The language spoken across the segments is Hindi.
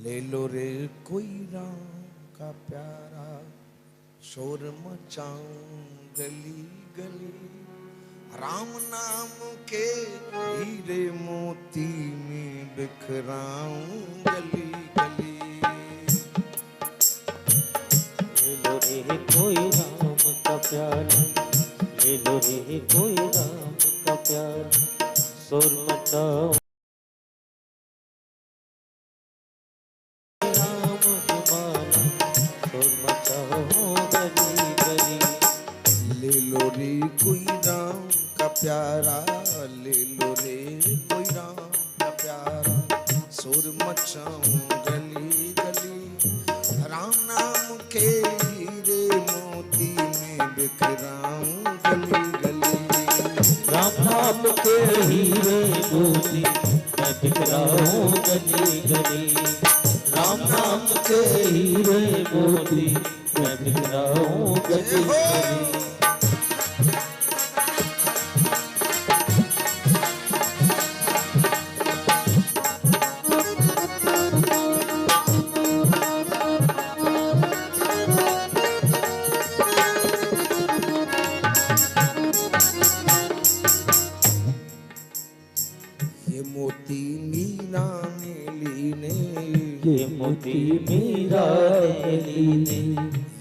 ले लो रे कोई राम का प्यारा, शोर मचाऊं गली गली, राम नाम के हीरे मोती में बिखराऊं गली गली। ले लो रे कोई राम का प्यारा, ले लो रे कोई राम का प्यारा, शोर मचाओ राम माना, शोर मचाओ गली गली। ले लो रे कोई राम का प्यारा, ले लो रे कोई राम का प्यारा, शोर मचाऊं गली गली, राम नाम के हीरे मोती में बिखराऊं गली गली। राम नाम के हीरे मोती मैं बिखराऊं गली गली, राम नाम के हीरे मोती मैं बिखराऊं गली गली। ये मोती मीरा ने लीने, ये मोती मीरा ने लीने,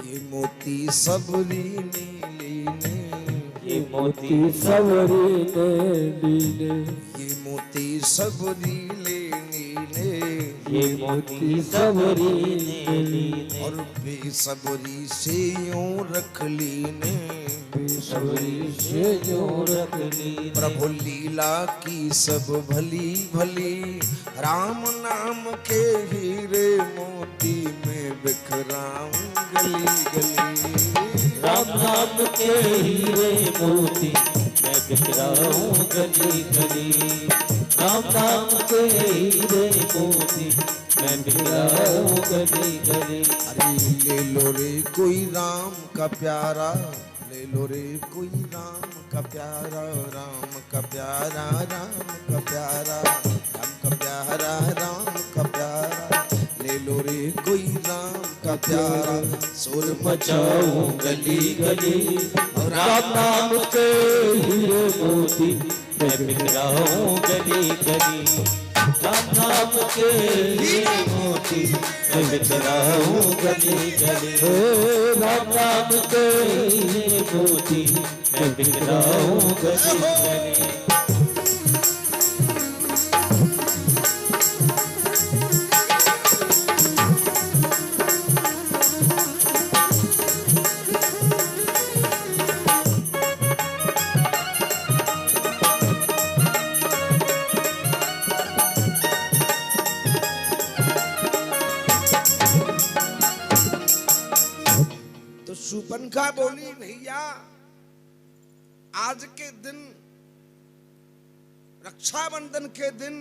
ये मोती सबरी ने लीने, ये मोती सबरी ने लीने, ये मोती सबरी ले लीने, ये मोती सबरी ने लीने, और बेसब्री से यूं रख लीने, बेसब्री से जो रख लीने। प्रभु लीला की सब भली भली, राम नाम के हीरे मोती में बिखराऊं गली गली। राम नाम के हीरे मोती मैं बिखराऊं गली गली, राम नाम के हीरे मोती मैं बिखराऊं गली गली। अरे ले लो रे कोई राम का प्यारा, ले लो रे कोई राम का प्यारा, राम का प्यारा, राम का प्यारा, राम का प्यारा, राम का प्यारा, ले लो रे कोई राम का प्यारा, शोर मचाऊं गली गली, राम नाम के हीरे मोती मैं बिखराऊं गली गली, राम नाम के हीरे मोती मैं बिखराऊं गली गली। राम नाम के हीरे मोती मैं बिखराऊं गली गली। तो शूर्पणखा बोली, भैया आज के दिन, रक्षाबंधन के दिन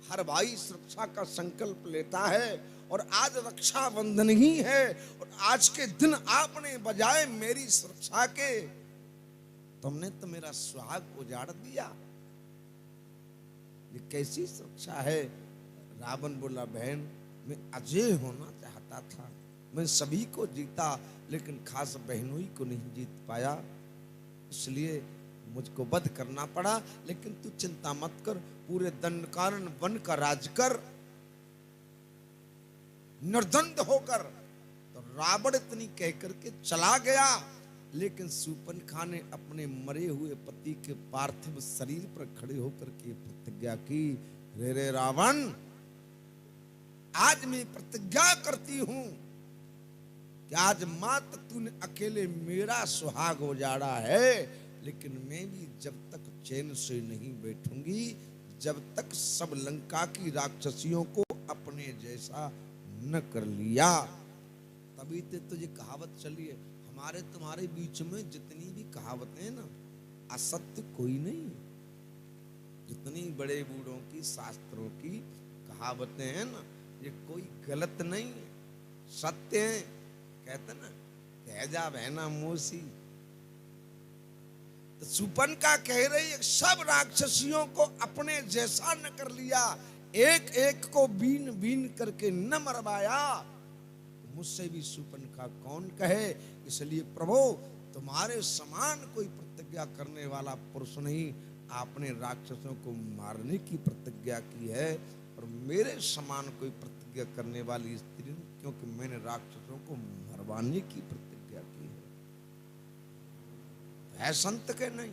हर भाई सुरक्षा का संकल्प लेता है, और आज रक्षाबंधन ही है, और आज के दिन आपने बजाय मेरी सुरक्षा के, तुमने तो मेरा सुहाग उजाड़ दिया। ये कैसी सुरक्षा है? रावण बोला, बहन मैं अजय होना चाहता था, मैं सभी को जीता लेकिन खास बहनोई को नहीं जीत पाया, इसलिए मुझको वध करना पड़ा। लेकिन तू चिंता मत कर, पूरे दंडकारण्य वन का राज कर, निर्दंड होकर। तो रावण इतनी कहकर के चला गया, लेकिन शूर्पणखा ने अपने मरे हुए पति के पार्थिव शरीर पर खड़े होकर के प्रतिज्ञा की, रे रे रावण, आज मैं प्रतिज्ञा करती हूं कि आज मात्र तूने अकेले मेरा सुहाग उजाड़ा है, लेकिन मैं भी जब तक चैन से नहीं बैठूंगी, जब तक सब लंका की राक्षसियों को अपने जैसा न कर लिया। तभी तो ये कहावत चली है, हमारे तुम्हारे बीच में जितनी भी कहावतें हैं ना, असत्य कोई नहीं। जितनी बड़े बूढ़ों की, शास्त्रों की कहावतें हैं ना, ये कोई गलत नहीं है, सत्य है। कहते ना, कह जा बहना मोसी। तो शूर्पणखा कह रही है, सब राक्षसियों को अपने जैसा न कर लिया, एक एक को बीन बीन करके न मरवाया, मुझसे भी शूर्पणखा कौन कहे। इसलिए प्रभु तुम्हारे समान कोई प्रतिज्ञा करने वाला पुरुष नहीं, आपने राक्षसों को मारने की प्रतिज्ञा की है, और मेरे समान कोई प्रतिज्ञा करने वाली स्त्री नहीं, क्योंकि मैंने राक्षसों को मरवाने की प्रतिज्ञा की है संत के नहीं।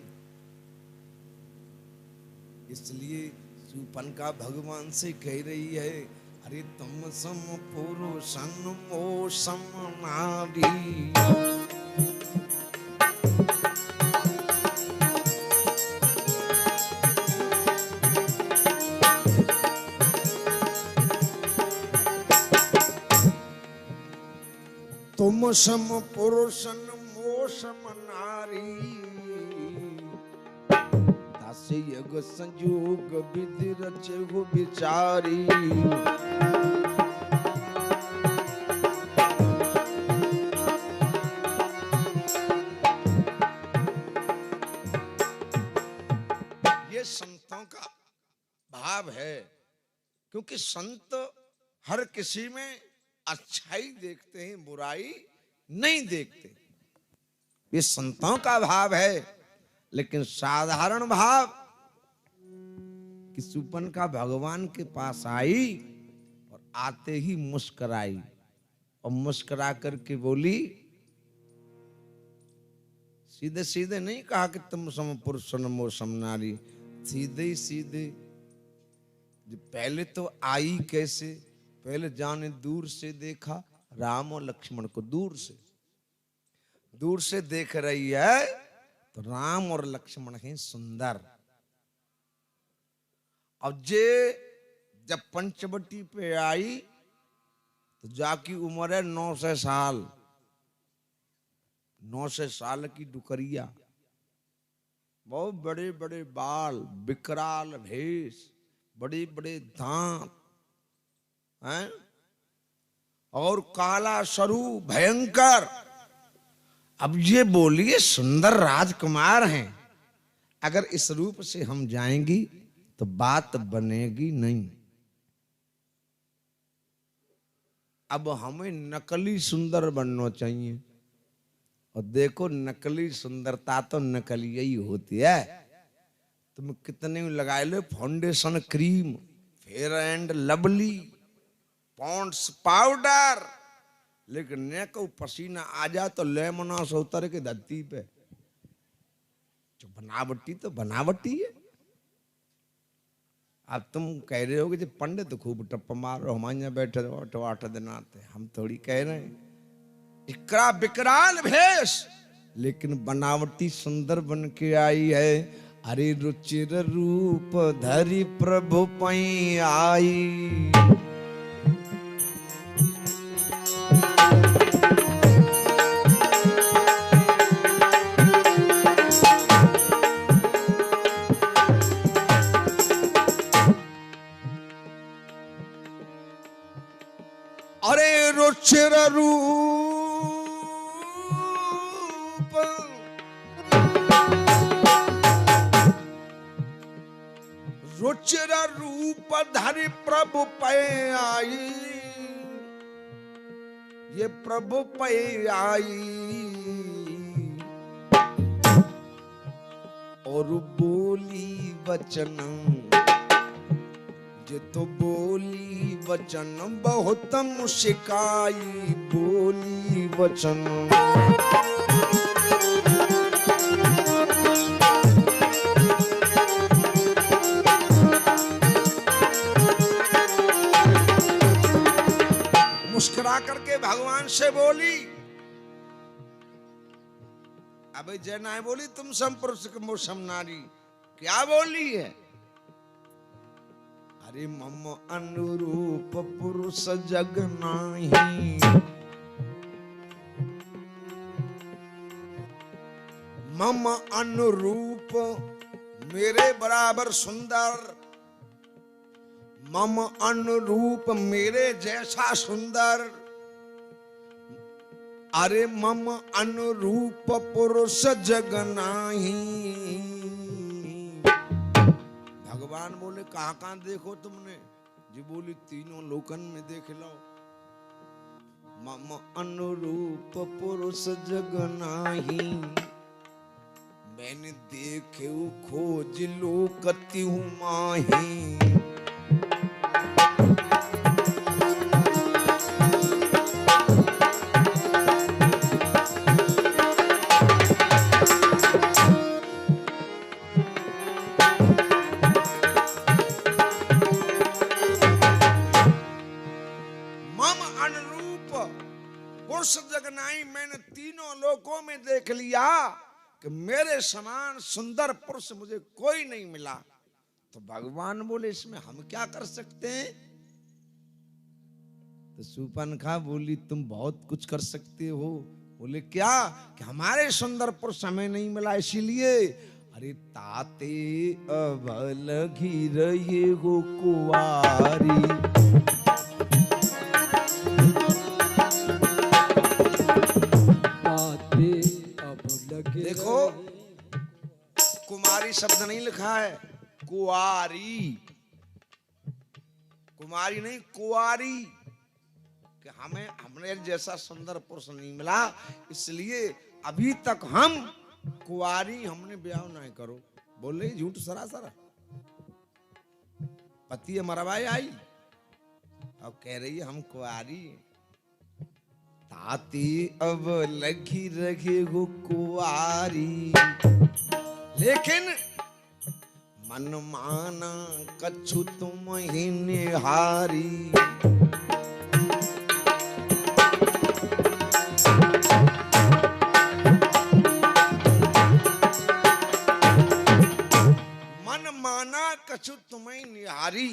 इसलिए शूर्पणखा भगवान से कह रही है, अरे तुम सम पुरुषन मो सम नारी। तुम सम पुरुषन मो सम नारी, दासी यग संयोग विधि रचे हो विचारी। ये संतों का भाव है, क्योंकि संत हर किसी में अच्छाई देखते हैं, बुराई नहीं देखते। ये संतों का भाव है। लेकिन साधारण भाव कि शूर्पणखा भगवान के पास आई और आते ही मुस्कुराई, और मुस्कुरा करके बोली, सीधे सीधे नहीं कहा कि तुम सम पुरुष मो सम नारी, सीधे सीधे। पहले तो आई कैसे, पहले जाने दूर से देखा राम और लक्ष्मण को, दूर से देख रही है तो राम और लक्ष्मण हैं सुंदर। अब जब पंचवटी पे आई तो जाकी उम्र है 900 साल, 900 साल की डुकरिया, बहुत बड़े बड़े बाल, विकराल भेष, बड़े बड़े दांत हैं, और काला सरू भयंकर। अब ये बोलिए सुंदर राजकुमार हैं, अगर इस रूप से हम जाएंगी तो बात बनेगी नहीं। अब हमें नकली सुंदर बनना चाहिए, और देखो नकली सुंदरता तो नकली ही होती है। तुम कितने लगा लो foundation cream, Fair and Lovely, Pond's powder, लेकिन ने को पसीना आ जा तो लेमना से उतर के धरती पे। जो बनावटी तो बनावटी है। अब तुम कह रहे हो कि जो पंडित तो खूब टप्पा मार रहे हो, हमारे यहाँ बैठे रहो 8 दिन आते, हम थोड़ी कह रहे हैं। इकरा विकराल भेष, लेकिन बनावटी सुंदर बन के आई है। अरे रुचिर रूप धरि प्रभु पई आई, अरे रुचिर रूप रुचिर रूप धरि प्रभु पै आई, ये प्रभु पै आई, और बोली वचन, ये तो बोली वचन बहुत मुस्काई, बोली वचन। मुस्कुरा करके भगवान से बोली। अब जय बोली तुम सम पुरुष सम नारी, क्या बोली है? अरे मम अनुरूप पुरुष जग नाही, मम अनुरूप मेरे बराबर सुंदर, मम अनुरूप मेरे जैसा सुंदर, अरे मम अनुरूप पुरुष जग नाही। भगवान बोले कहां कहां देखो तुमने, जी बोली तीनों लोकन में देख लो, मम अनुरूप पुरुष जग नाही, मैंने देखे खोज लोकति हूँ माही। जगनाई, मैंने तीनों लोकों में देख लिया कि मेरे समान सुंदर पुरुष मुझे कोई नहीं मिला। तो भगवान बोले इसमें हम क्या कर सकते हैं? तो शूर्पणखा बोली तुम बहुत कुछ कर सकते हो। बोले क्या? कि हमारे सुंदर पुरुष हमें नहीं मिला इसीलिए। अरे ताते अबल घिर ये हो कुवारी, देखो कुमारी शब्द नहीं लिखा है, कुआरी, कुमारी नहीं कुआरी, कि हमें हमने जैसा सुंदर पुरुष नहीं मिला इसलिए अभी तक हम कुआरी, हमने ब्याह नहीं करो। बोल रही झूठ सरासर। पति मरवाए आई और कह रही है हम कुआरी। ताती अब लगी रखे हो कुआरी, लेकिन मन माना कछु तुम ही निहारी। मन माना कछु तुम्हें निहारी,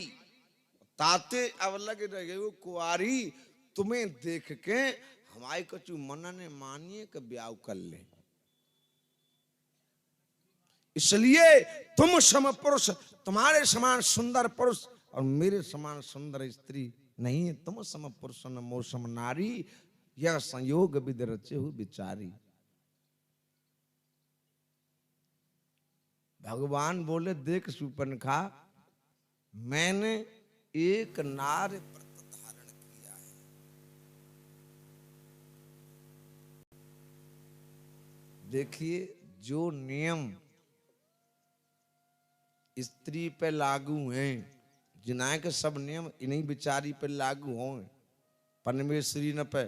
ताते अब लगे रहे हो कुआरी, तुम्हें देख के हमारे कछु मन ने मानिए कि ब्याह कर ले। इसलिए तुम सम पुरुष, तुम्हारे समान सुंदर पुरुष और मेरे समान सुंदर स्त्री नहीं है। तुम सम पुरुष न मोर सम नारी, यह संयोग विधि रचे हो बिचारी। भगवान बोले देख शूर्पणखा, मैंने एक नार देखिए, जो नियम स्त्री पे लागू हैं, जिनाए के सब नियम इन्हीं बिचारी पे लागू हों परमेश्वरी न पे,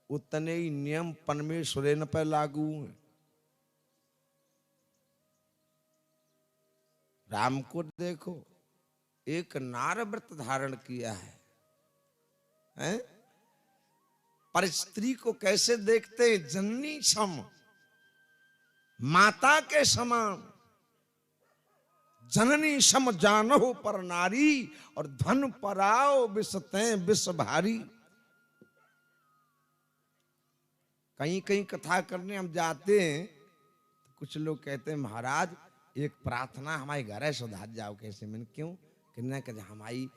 उतने ही नियम परमेश्वरे न पे लागू हैं। राम को देखो, एक नार व्रत धारण किया है, हैं? पर स्त्री को कैसे देखते? जननी सम, माता के समान, जननी सम जानहो पर नारी, और धन पराओ विषते विष भारी। कहीं कहीं कथा करने हम जाते हैं तो कुछ लोग कहते हैं महाराज एक प्रार्थना हमारे घर है सुधार जाओ। कैसे? मैंने क्यों? कि न कह हमारी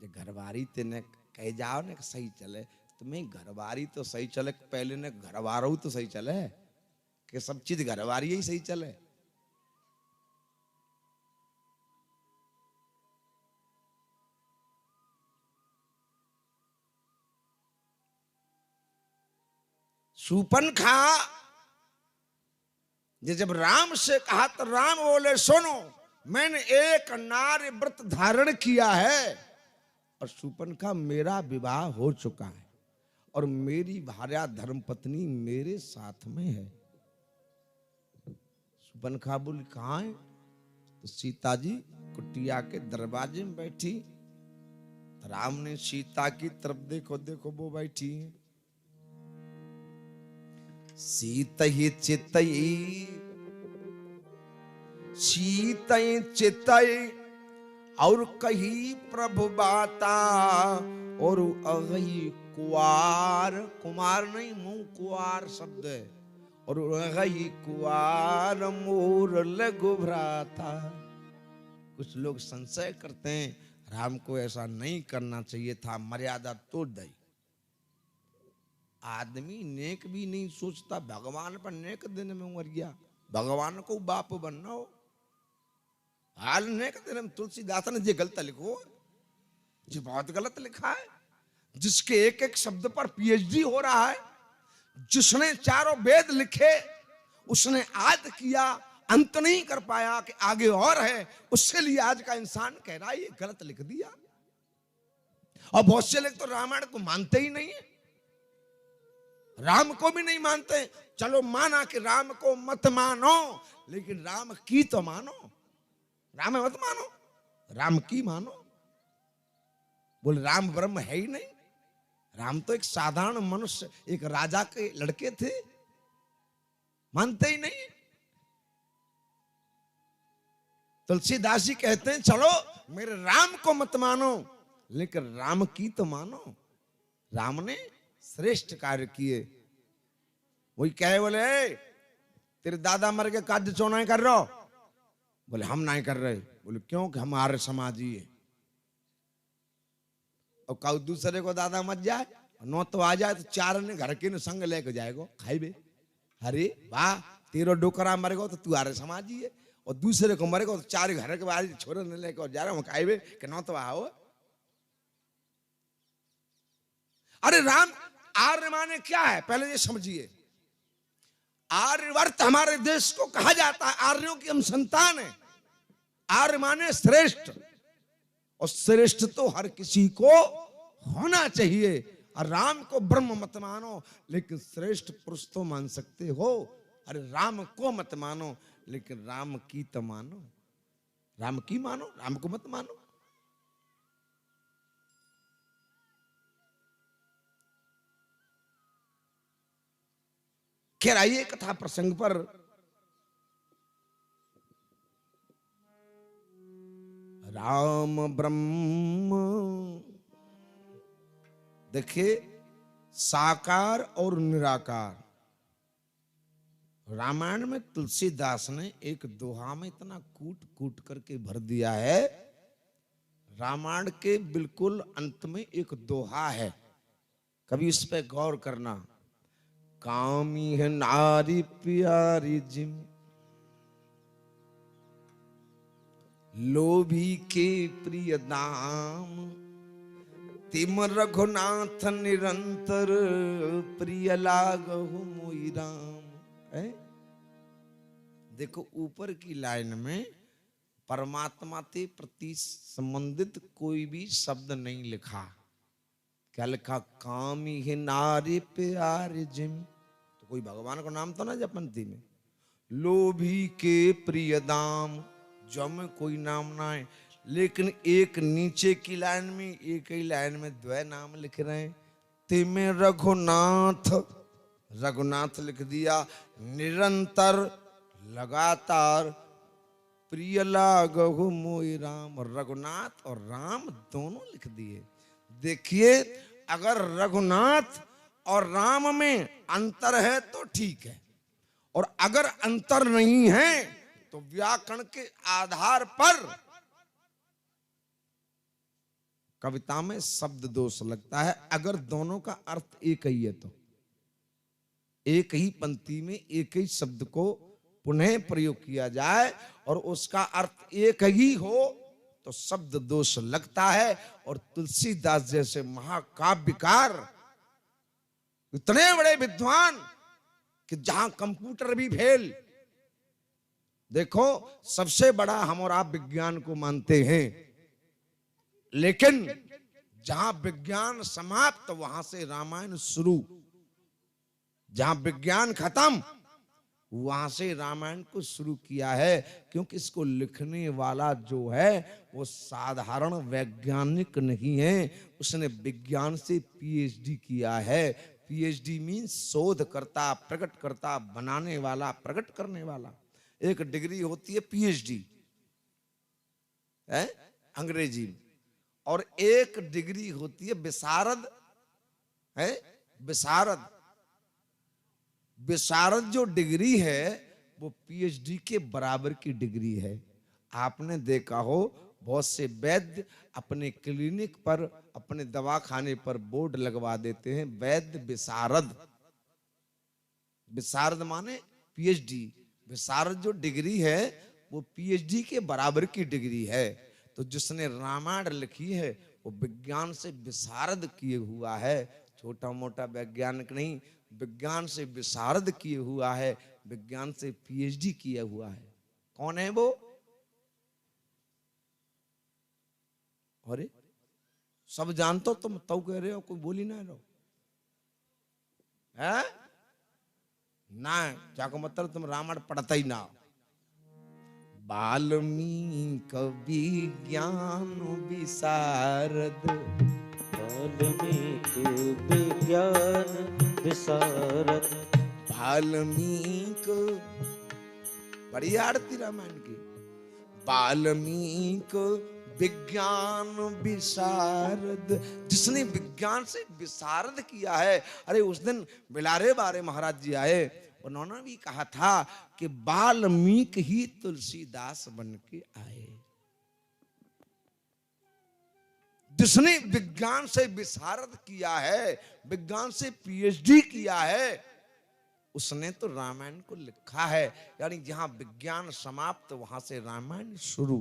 घरवारी ते न कह जाओ न सही चले। तुम्हें घरवारी तो सही चले, पहले न घरवारो तो सही चले, कि सब चीज घरवारी ही सही चले। शूर्पणखा जब राम से कहा तो राम बोले सुनो, मैंने एक नारी व्रत धारण किया है और शूर्पणखा मेरा विवाह हो चुका है और मेरी भार्या धर्मपत्नी मेरे साथ में है। शूर्पणखा बोली कहाँ है? तो सीता जी कुटिया के दरवाजे में बैठी। राम ने सीता की तरफ देखो, देखो वो बैठी है। सीतहि चितई, सीतई चितई और कही प्रभु बाता, और अगई कुआर, कुमार नहीं मुंह कुआर शब्द है, और अगई कुआर मोर लगु भ्राता। कुछ लोग संशय करते हैं राम को ऐसा नहीं करना चाहिए था, मर्यादा तोड़ दी। आदमी नेक भी नहीं सोचता, भगवान पर नेक दिन में मर गया। भगवान को बाप बनना हो, हाल नेक दिन में तुलसीदास ने जे गलत लिखो, ये बहुत गलत लिखा है। जिसके एक एक शब्द पर पीएचडी हो रहा है, जिसने चारों वेद लिखे, उसने आद किया, अंत नहीं कर पाया कि आगे और है, उसके लिए आज का इंसान कह रहा है ये गलत लिख दिया। और बहुत से लोग तो रामायण को मानते ही नहीं है, राम को भी नहीं मानते। चलो माना कि राम को मत मानो, लेकिन राम की तो मानो। राम मत मानो, राम की मानो। बोले राम ब्रह्म है ही नहीं, राम तो एक साधारण मनुष्य, एक राजा के लड़के थे, मानते ही नहीं। तुलसीदास जी कहते हैं चलो मेरे राम को मत मानो, लेकिन राम की तो मानो। राम ने श्रेष्ठ कार्य किए। वही कहे बोले तेरे दादा मर के कार्य चो नहीं कर रहे हो? बोले हम नहीं कर रहे। बोले क्यों? कि हम आर्य समाजी है। और कल दूसरे को दादा मत जाए, नौ तो आ जाए तो चार ने घर के संग लेके जाएगो खाइबे। अरे वाह, तेरो डोकरा मरेगो तो तू आर्य समाजी है, और दूसरे को मरेगो तो चार घर के बाहर छोरे ने लेकर जा रहे हो खाइबे कि नौ तो आओ। अरे राम आर्य माने क्या है पहले ये समझिए। आर्यवर्त हमारे देश को कहा जाता है, आर्यों की हम संतान है। आर्य माने श्रेष्ठ, और श्रेष्ठ तो हर किसी को होना चाहिए। और राम को ब्रह्म मत मानो, लेकिन श्रेष्ठ पुरुष तो मान सकते हो। अरे राम को मत मानो, लेकिन राम की तो मानो। राम की मानो, राम को मत मानो। खैर आइए कथा प्रसंग पर। राम ब्रह्म देखिए, साकार और निराकार। रामायण में तुलसीदास ने एक दोहा में इतना कूट कूट करके भर दिया है। रामायण के बिल्कुल अंत में एक दोहा है, कभी इस पे गौर करना। कामी है नारी प्यारी जिम, लोभी के प्रिय दाम, तिम रघुनाथ निरंतर प्रिय लागहु मोहि राम। देखो ऊपर की लाइन में परमात्मा के प्रति संबंधित कोई भी शब्द नहीं लिखा। क्या लिखा? कामी है नारी प्यारी जिम। तो कोई भगवान का नाम तो ना जपंती में। लोभी के प्रिय दाम, जम कोई नाम ना है, लेकिन एक नीचे की लाइन में, एक ही लाइन में द्वय नाम लिख रहे हैं। तिमे रघुनाथ, रघुनाथ लिख दिया। निरंतर लगातार, प्रिय लागहु मोहि राम। रघुनाथ और राम दोनों लिख दिए। देखिए, अगर रघुनाथ और राम में अंतर है तो ठीक है, और अगर अंतर नहीं है तो व्याकरण के आधार पर कविता में शब्द दोष लगता है। अगर दोनों का अर्थ एक ही है तो एक ही पंक्ति में एक ही शब्द को पुनः प्रयोग किया जाए और उसका अर्थ एक ही हो तो शब्द दोष लगता है। और तुलसीदास जैसे महाकाव्यकार, इतने बड़े विद्वान कि जहां कंप्यूटर भी फेल। देखो, सबसे बड़ा हम और आप विज्ञान को मानते हैं, लेकिन जहां विज्ञान समाप्त वहां से रामायण शुरू, जहां विज्ञान खत्म वहां से रामायण को शुरू किया है। क्योंकि इसको लिखने वाला जो है वो साधारण वैज्ञानिक नहीं है, उसने विज्ञान से पीएचडी किया है। पीएचडी मीन्स शोधकर्ता, प्रकटकर्ता, बनाने वाला, प्रकट करने वाला। एक डिग्री होती है पीएचडी है अंग्रेजी में, और एक डिग्री होती है विशारद है। विशारद, विशारद जो डिग्री है वो पीएचडी के बराबर की डिग्री है। आपने देखा हो बहुत से वैद्य अपने क्लिनिक पर, अपने दवाखाने पर बोर्ड लगवा देते हैं, वैद्य विशारद। विशारद माने पीएचडी। विशारद जो डिग्री है वो पीएचडी के बराबर की डिग्री है। तो जिसने रामायण लिखी है वो वो विज्ञान से विशारद किए हुआ है, छोटा मोटा वैज्ञानिक नहीं, विज्ञान से विशारद किए हुआ है, विज्ञान से पीएचडी किया हुआ है। कौन है वो? अरे सब जानते हो तुम, तो कह रहे हो, कोई बोली ना रहो है ना, जाको मतलब तुम रामायण पढ़ता ही ना। वाल्मीकि विज्ञान विशारद, वाल्मीकि विज्ञान विशारद, वाल्मीकि, बड़ी आरती रामायण की। वाल्मीकि विज्ञान विशारद, जिसने विज्ञान से विशारद किया है। अरे उस दिन बिलारे बारे महाराज जी आए, उन्होंने भी कहा था कि वाल्मीकि ही तुलसीदास बन के आए। जिसने विज्ञान से विशारद किया है, विज्ञान से पीएचडी किया है, उसने तो रामायण को लिखा है। यानी जहां विज्ञान समाप्त वहां से रामायण शुरू।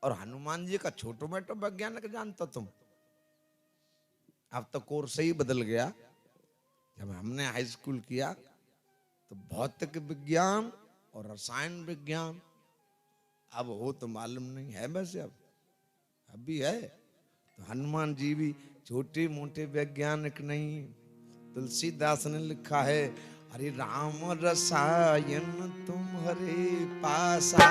और हनुमान जी का छोटो मोटो वैज्ञानिक जानता तुम? अब तो कोर्स ही बदल गया। जब हमने हाई स्कूल किया तो भौतिक विज्ञान और रसायन विज्ञान, अब हो तो मालूम नहीं है, वैसे अब भी है। तो हनुमान जी भी छोटे मोटे वैज्ञानिक नहीं। तुलसीदास ने लिखा है, अरे राम रसायन तुम्हारे पासा,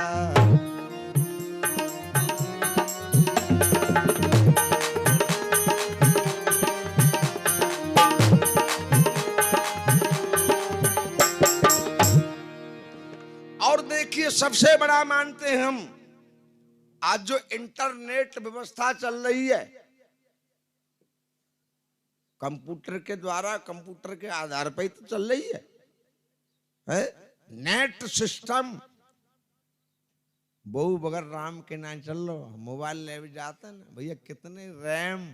और देखिए सबसे बड़ा मानते हैं हम, आज जो इंटरनेट व्यवस्था चल रही है, कंप्यूटर के द्वारा, कंप्यूटर के आधार पर ही तो चल रही है? नेट सिस्टम बहु बगैर राम के ना चल लो। मोबाइल ले भी जाते हैं ना भैया, कितने रैम,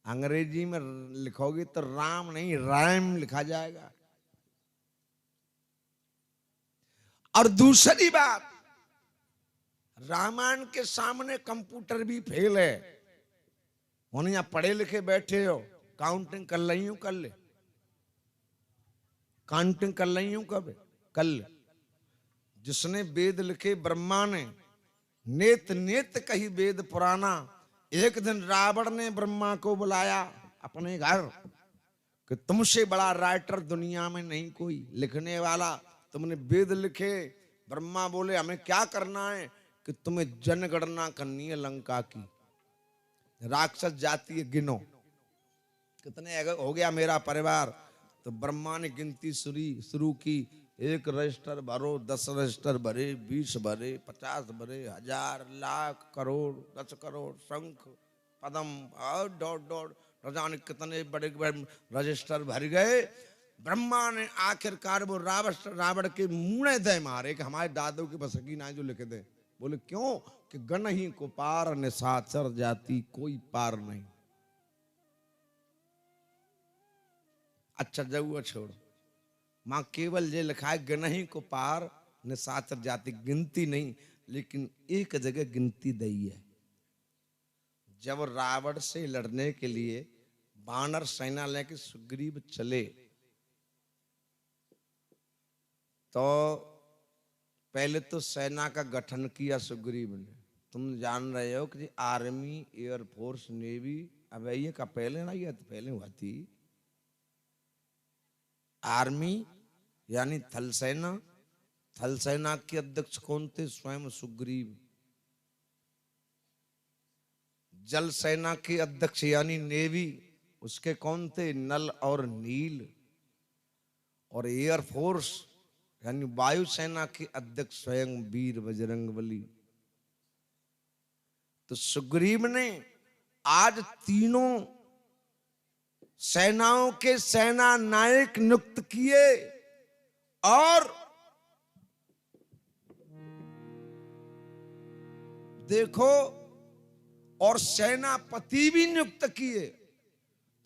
अंग्रेजी में लिखोगे तो राम नहीं रैम लिखा जाएगा। और दूसरी बात, रामायण के सामने कंप्यूटर भी फेल है। उन्हें यहां पढ़े लिखे बैठे हो, काउंटिंग कर रही हूं, कर ले काउंटिंग कर रही हूं, कब कर ले। जिसने वेद लिखे ब्रह्मा ने, नेत नेत कही वेद पुराना। एक दिन रावण ने ब्रह्मा को बुलाया अपने घर कि तुमसे बड़ा राइटर दुनिया में नहीं कोई, लिखने वाला, तुमने वेद लिखे। ब्रह्मा बोले हमें क्या करना है? कि तुम्हें जनगणना करनी है लंका की, राक्षस जाति गिनो, कितने हो गया मेरा परिवार। तो ब्रह्मा ने गिनती शुरू की। 1 रजिस्टर भरो, 10 रजिस्टर भरे, 20 भरे, 50 भरे, 1000, लाख, करोड़, 10 करोड़, शंख पदम और डॉट डॉट, जाने कितने बड़े बड़े रजिस्टर भर गए। ब्रह्मा ने आखिरकार वो रावण के मुंह दे मारे कि हमारे दादों की बसकी ना जो लिख दे। बोले क्यों? कि गण ही को पार निशाचर जाति कोई पार नहीं। अच्छा जाऊ छोड़, मां केवल ये लिखा है गण ही को पार निशाचर जाति, गिनती नहीं, लेकिन एक जगह गिनती दई है। जब रावण से लड़ने के लिए वानर सेना लेके सुग्रीव चले, तो पहले तो सेना का गठन किया सुग्रीव ने। तुम जान रहे हो कि आर्मी, एयरफोर्स, नेवी, अब ये का पहले ना, ये तो पहले हुआ थी। आर्मी यानी थल सेना, थल सेना के अध्यक्ष कौन थे? स्वयं सुग्रीव। जल सेना के अध्यक्ष यानी नेवी, उसके कौन थे? नल और नील। और एयरफोर्स यानी वायुसेना के अध्यक्ष स्वयं वीर बजरंगबली। तो सुग्रीव ने आज तीनों सेनाओं के सेना नायक नियुक्त किए और देखो, और सेनापति भी नियुक्त किए।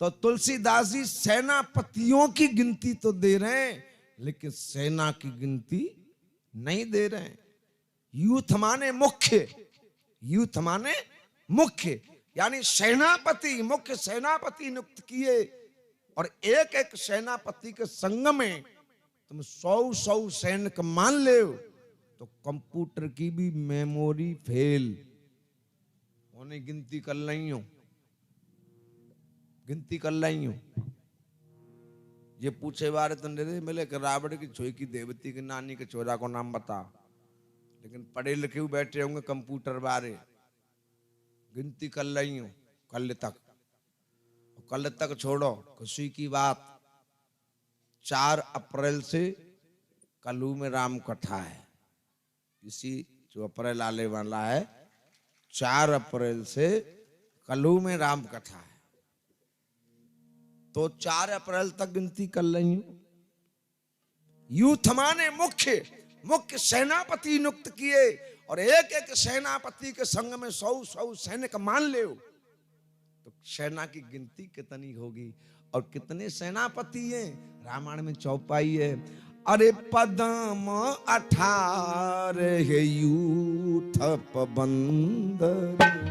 तो तुलसीदास जी सेनापतियों की गिनती तो दे रहे हैं, लेकिन सेना की गिनती नहीं दे रहे हैं। यूथ माने मुख्य, यूथ माने मुख्य, यानी सेनापति, मुख्य सेनापति नियुक्त किए, और एक एक सेनापति के संग में तुम 100 सैनिक मान ले, तो कंप्यूटर की भी मेमोरी फेल होने गिनती कर रही हूं, गिनती कर रही हूं। ये पूछे बारे तो नहीं मिले कि रावण की छोई की देवती की नानी के चोरा को नाम बता, लेकिन पढ़े लिखे हुए बैठे होंगे कंप्यूटर बारे, गिनती कर रही हूं कल तक। कल तक छोड़ो, खुशी की बात, 4 अप्रैल से कलू में राम कथा है। इसी जो अप्रैल आने वाला है, 4 अप्रैल से कलू में राम कथा है, तो 4 अप्रैल तक गिनती कर रही हूं। यूथमा ने मुख्य सेनापति नियुक्त किए, और एक एक सेनापति के संग में 100 सैनिक मान ले, तो सेना की गिनती कितनी होगी और कितने सेनापति हैं? रामायण में चौपाई है, अरे पदम 18 यूथप बंदर,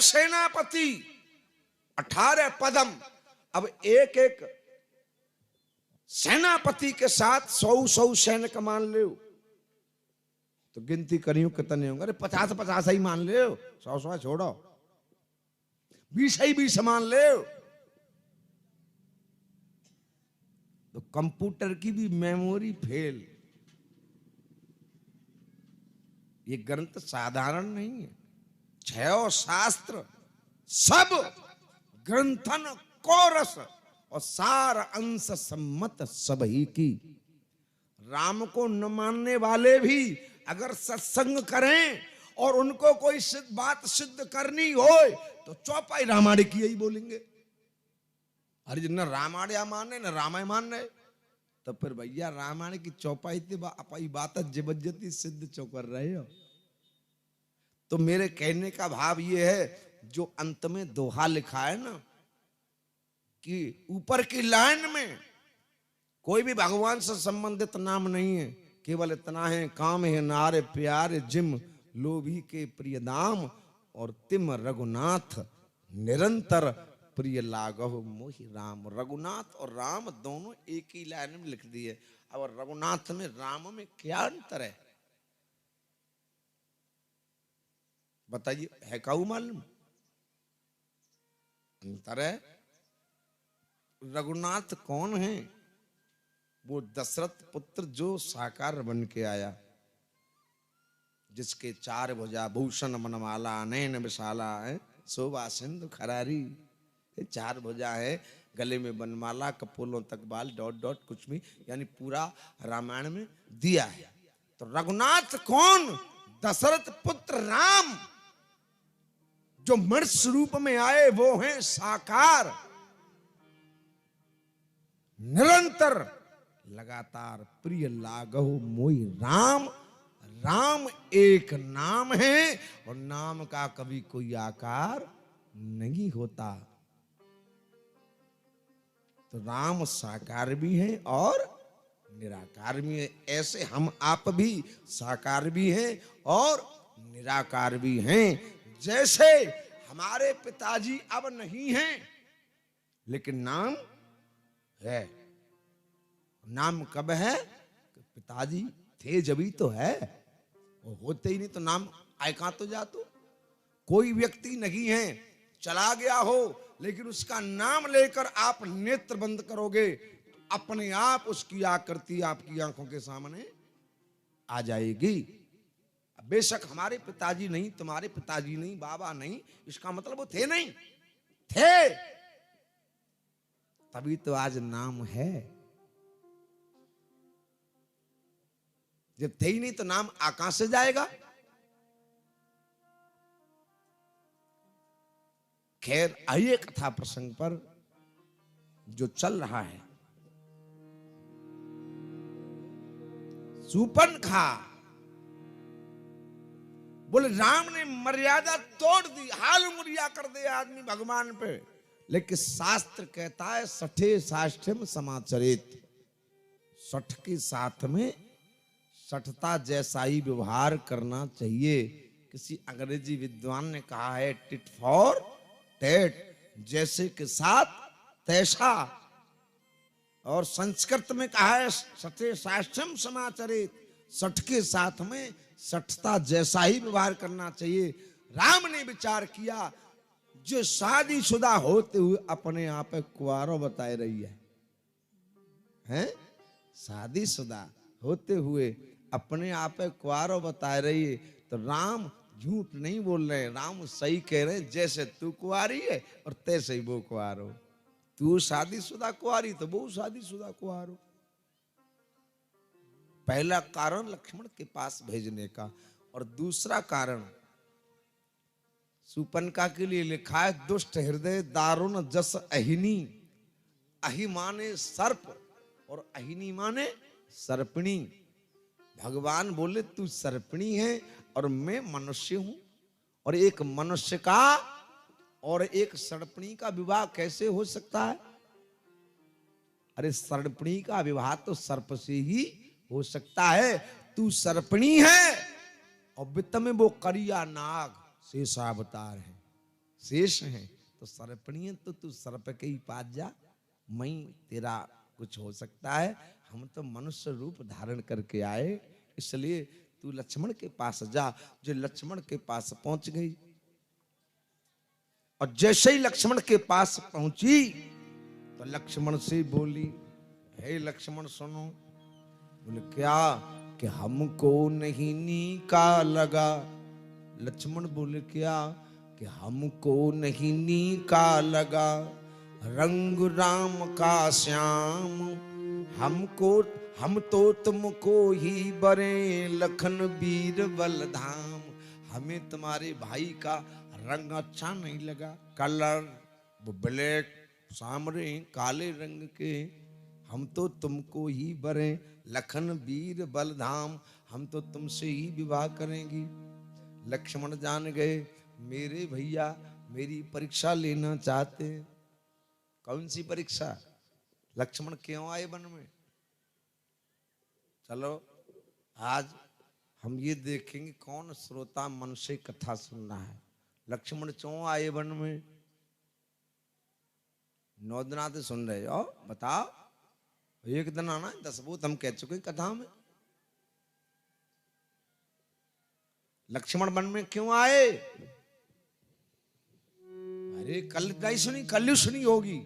सेनापति 18 पदम। अब एक एक सेनापति के साथ 100 सैनिक मान ले, तो गिनती करियो कितने होंगे? अरे 50 ही मान ले, 100 छोड़ो, 20 मान ले। तो कंप्यूटर की भी मेमोरी फेल। ये ग्रंथ साधारण नहीं है, 6 शास्त्र सब ग्रंथन कोरस और सार अंश सम्मत सब ही की। राम को न मानने वाले भी अगर सत्संग करें और उनको कोई बात सिद्ध करनी हो, तो चौपाई रामायण की यही बोलेंगे। अरे न रामायण माने न रामायण मान रहे, तो फिर भैया रामायण की चौपाई अपनी बात जबरदस्ती सिद्ध चौ कर रहे हो। तो मेरे कहने का भाव ये है, जो अंत में दोहा लिखा है ना, कि ऊपर की लाइन में कोई भी भगवान से संबंधित नाम नहीं है, केवल इतना है, काम है नारे प्यारे जिम लोभी के प्रिय दाम, और तिम रघुनाथ निरंतर प्रिय लागह मोहि राम। रघुनाथ और राम दोनों एक ही लाइन में लिख दिए। अब रघुनाथ में राम में क्या अंतर है बताइए? है काऊ मालूम? अंतर है। रघुनाथ कौन है? वो दशरथ पुत्र जो साकार बन के आया, जिसके 4 भुजा भूषण मनमाला नयन विशाला है, शोभा सिंधु खरारी। 4 भुजा है, गले में बनमाला, कपोलों तक बाल, डॉट डॉट कुछ भी, यानी पूरा रामायण में दिया है। तो रघुनाथ कौन? दशरथ पुत्र राम, जो मर्त्य रूप में आए वो हैं साकार, निरंतर लगातार प्रिय लागहु मोहि राम। राम एक नाम है, और नाम का कभी कोई आकार नहीं होता। तो राम साकार भी है और निराकार भी है। ऐसे हम आप भी साकार भी हैं और निराकार भी हैं। जैसे हमारे पिताजी अब नहीं हैं, लेकिन नाम है। नाम कब है? पिताजी थे जभी तो है, वो होते ही नहीं तो नाम आए कहां तो जा। तो कोई व्यक्ति नहीं है, चला गया हो, लेकिन उसका नाम लेकर आप नेत्र बंद करोगे तो अपने आप उसकी आकृति आपकी आंखों के सामने आ जाएगी। बेशक हमारे पिताजी नहीं, तुम्हारे पिताजी नहीं, बाबा नहीं, इसका मतलब वो थे नहीं, थे तभी तो आज नाम है। जब थे ही नहीं तो नाम आकाश से जाएगा। खैर, आइए कथा प्रसंग पर जो चल रहा है। सूर्पनखा बोले राम ने मर्यादा तोड़ दी, हाल मुरिया कर दे आदमी भगवान पे। लेकिन शास्त्र कहता है सठे साष्ठ्यम समाचरित, सठ के साथ में सठता जैसा ही व्यवहार करना चाहिए। किसी अंग्रेजी विद्वान ने कहा है टिट फॉर टैट, जैसे के साथ तैसा। और संस्कृत में कहा है सठे साष्ठ्यम समाचरित, सठ के साथ में सठता जैसा ही व्यवहार करना चाहिए। राम ने विचार किया जो शादीशुदा होते हुए अपने आप कुंवारों बताए रही है, शादीशुदा होते हुए अपने आप कुंवारों बताए रही है, तो राम झूठ नहीं बोल रहे, राम सही कह रहे हैं। जैसे तू कुंवारी है और तैसे ही वो कुंवार हो, तू शादीशुदा कुंवारी तो वो शादीशुदा कुंवार हो। पहला कारण लक्ष्मण के पास भेजने का, और दूसरा कारण सुपनका के लिए लिखा है दुष्ट हृदय दारुण जस अहिनी, अहि माने सर्प और अहिनी माने सर्पिणी। भगवान बोले तू सर्पिणी है और मैं मनुष्य हूं, और एक मनुष्य का और एक सर्पिणी का विवाह कैसे हो सकता है? अरे सर्पिणी का विवाह तो सर्प से ही हो सकता है। तू सर्पिणी है और वित्त में वो करिया नाग शेषावतार है, शेष है, तो सर्पिणी है तो तू सर्प के ही पास जा, मैं तेरा कुछ हो सकता है, हम तो मनुष्य रूप धारण करके आए, इसलिए तू लक्ष्मण के पास जा। जो लक्ष्मण के पास पहुंच गई, और जैसे ही लक्ष्मण के पास पहुंची तो लक्ष्मण से बोली, हे लक्ष्मण सुनो। बोले क्या? कि हमको नहीं नीका लगा। लक्ष्मण बोले क्या? कि हमको नहीं नीका लगा रंग राम का श्याम, हम तो तुमको ही बरे लखन वीर बलधाम। हमें तुम्हारे भाई का रंग अच्छा नहीं लगा, कलर वो ब्लैक सामरे काले रंग के, हम तो तुमको ही बरे लखन वीर बलधाम, हम तो तुमसे ही विवाह करेंगी। लक्ष्मण जान गए मेरे भैया मेरी परीक्षा लेना चाहते हैं। कौन सी परीक्षा? लक्ष्मण क्यों आए वन में? चलो आज हम ये देखेंगे कौन श्रोता मन से कथा सुन रहा है। लक्ष्मण क्यों आए वन में? 9 दिन आते सुन रहे हो, बताओ। एक दिन आना, 10 भूत हम कह चुके कथा में। लक्ष्मण वन में क्यों आए? अरे कल नहीं सुनी, कल सुनी होगी।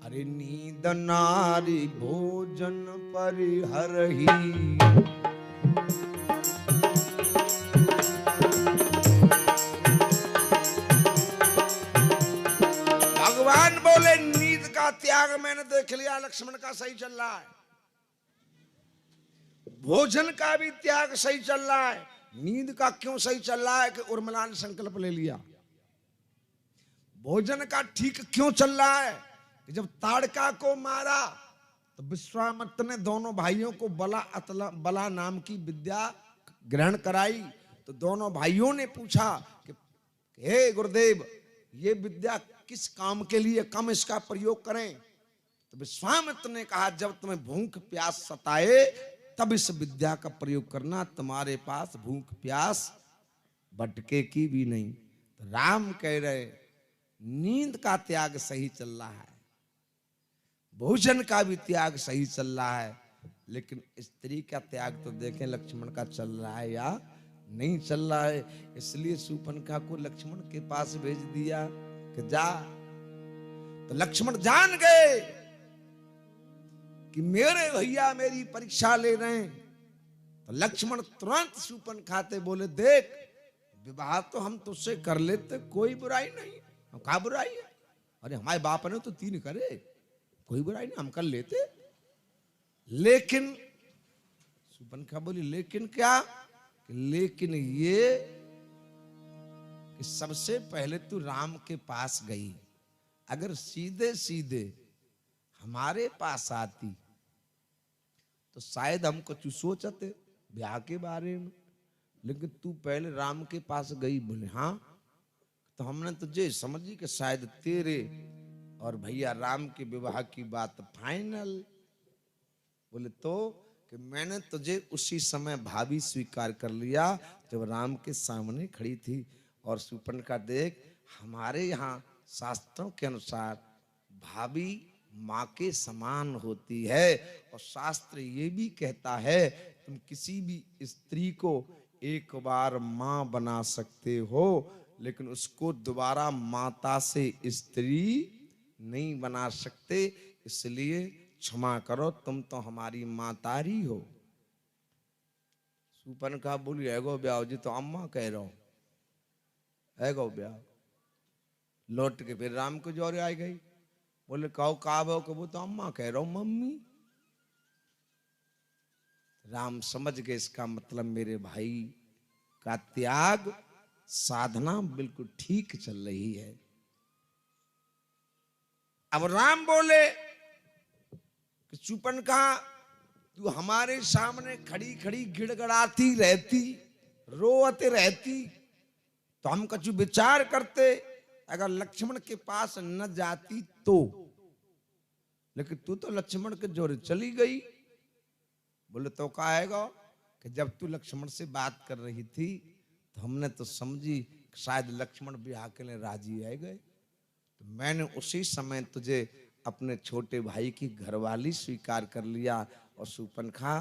अरे नींद नारी भोजन परिहरही, भगवान बोले नींद का त्याग मैंने देख लिया, लक्ष्मण का सही चल रहा है। भोजन का भी त्याग सही चल रहा है। नींद का क्यों सही चल रहा है? कि उर्मिला ने संकल्प ले लिया। भोजन का ठीक क्यों चल रहा है? कि जब ताड़का को मारा तो विश्वामित्र ने दोनों भाइयों को बला नाम की विद्या ग्रहण कराई। तो दोनों भाइयों ने पूछा कि हे गुरुदेव ये विद्या किस काम के लिए, कम इसका प्रयोग करें? तो विश्वामित्र ने कहा जब तुम्हें भूख प्यास सताए तब इस विद्या का प्रयोग करना, तुम्हारे पास भूख प्यास भटके की भी नहीं। तो राम कह रहे नींद का त्याग सही चल रहा है, भोजन का भी त्याग सही चल रहा है, लेकिन स्त्री का त्याग तो देखें लक्ष्मण का चल रहा है या नहीं चल रहा है। इसलिए शूर्पणखा को लक्ष्मण के पास भेज दिया कि जा। तो लक्ष्मण जान गए कि मेरे भैया मेरी परीक्षा ले रहे हैं। तो लक्ष्मण तुरंत शूर्पणखा से बोले देख विवाह तो हम तुझसे कर लेते, कोई बुराई नहीं, हम क्या बुराई है? अरे हमारे बाप ने तो 3 करे, कोई बुराई नहीं, हम कर लेते। लेकिन शूर्पणखा बोली लेकिन क्या? लेकिन ये कि सबसे पहले तू राम के पास गई, अगर सीधे सीधे हमारे पास आती तो शायद हम कुछ सोचते ब्याह के बारे में, लेकिन तू पहले राम के पास गई। बोले हाँ। तो हमने तुझे समझी कि शायद तेरे और भैया राम के विवाह की बात फाइनल। बोले तो कि मैंने तुझे उसी समय भाभी स्वीकार कर लिया जब राम के सामने खड़ी थी। और शूर्पणखा देख, हमारे यहाँ शास्त्रों के अनुसार भाभी माँ के समान होती है। और शास्त्र ये भी कहता है तुम किसी भी स्त्री को एक बार माँ बना सकते हो, लेकिन उसको दोबारा माता से स्त्री नहीं बना सकते। इसलिए क्षमा करो, तुम तो हमारी मातारी हो। शूर्पणखा बोली है गो ब्याह जी, तो अम्मा कह रहा हूं, है गो ब्याह। लौट के फिर राम को जोरे आई गई। बोले कहो काबो को, वो तो अम्मा कह रहा हूं, मम्मी। राम समझ गए इसका मतलब मेरे भाई का त्याग साधना बिल्कुल ठीक चल रही है। अब राम बोले कि शूर्पणखा तू हमारे सामने खड़ी खड़ी गिड़गड़ाती रहती, रोते रहती, तो हम कछु विचार करते अगर लक्ष्मण के पास न जाती तो। लेकिन तू तो लक्ष्मण के जोरे चली गई। बोले तो क्या आएगा कि जब तू लक्ष्मण से बात कर रही थी तो हमने तो समझी शायद लक्ष्मण ब्याह के लिए राजी आ गए, तो मैंने उसी समय तुझे अपने छोटे भाई की घरवाली स्वीकार कर लिया। और शूर्पणखा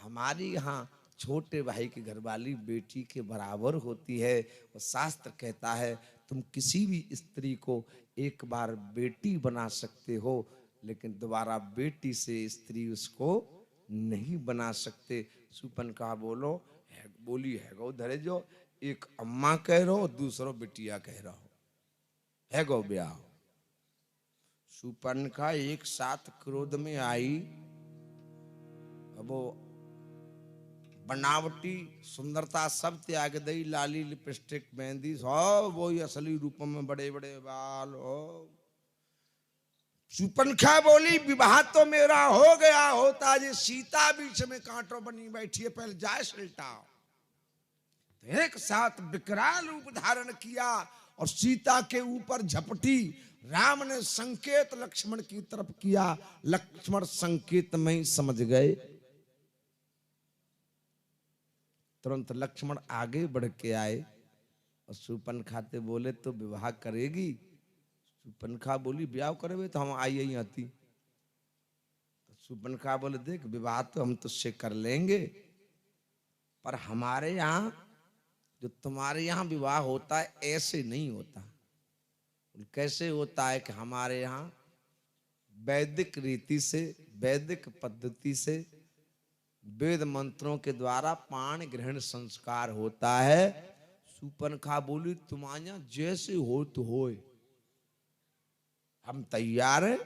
हमारी यहाँ छोटे भाई की घरवाली बेटी के बराबर होती है। और शास्त्र कहता है तुम किसी भी स्त्री को एक बार बेटी बना सकते हो, लेकिन दोबारा बेटी से स्त्री उसको नहीं बना सकते। शूर्पणखा बोली है गो धरे जो, एक अम्मा कह रहो दूसरो बिटिया कह रहो, है गो ब्याह। शूर्पणखा एक साथ क्रोध में आई। अब वो बनावटी सुंदरता सब त्याग दई, लाली लिपस्टिक मेहंदी सब वो असली रूप में बड़े बड़े बाल हो। शूर्पणखा बोली विवाह तो मेरा हो गया होता, ये सीता बीच में कांटों बनी बैठी है, पहले जाए सलटाओ। तो एक साथ विकराल रूप धारण किया और सीता के ऊपर झपटी। राम ने संकेत लक्ष्मण की तरफ किया, लक्ष्मण संकेत में ही समझ गए। तुरंत लक्ष्मण आगे बढ़ के आए और शूर्पणखा से बोले तो विवाह करेगी। शूर्पणखा बोली ब्याह करे तो हम आई ही आती। तो शूर्पणखा बोले देख विवाह तो हम तुझसे कर लेंगे, पर हमारे यहाँ जो तुम्हारे यहाँ विवाह होता है ऐसे नहीं होता। कैसे होता है कि हमारे यहाँ वैदिक रीति से, वैदिक पद्धति से, वेद मंत्रों के द्वारा पाणी ग्रहण संस्कार होता है। शूर्पणखा बोली तुम्हारे यहाँ जैसे हो तो होए, हम तैयार हैं,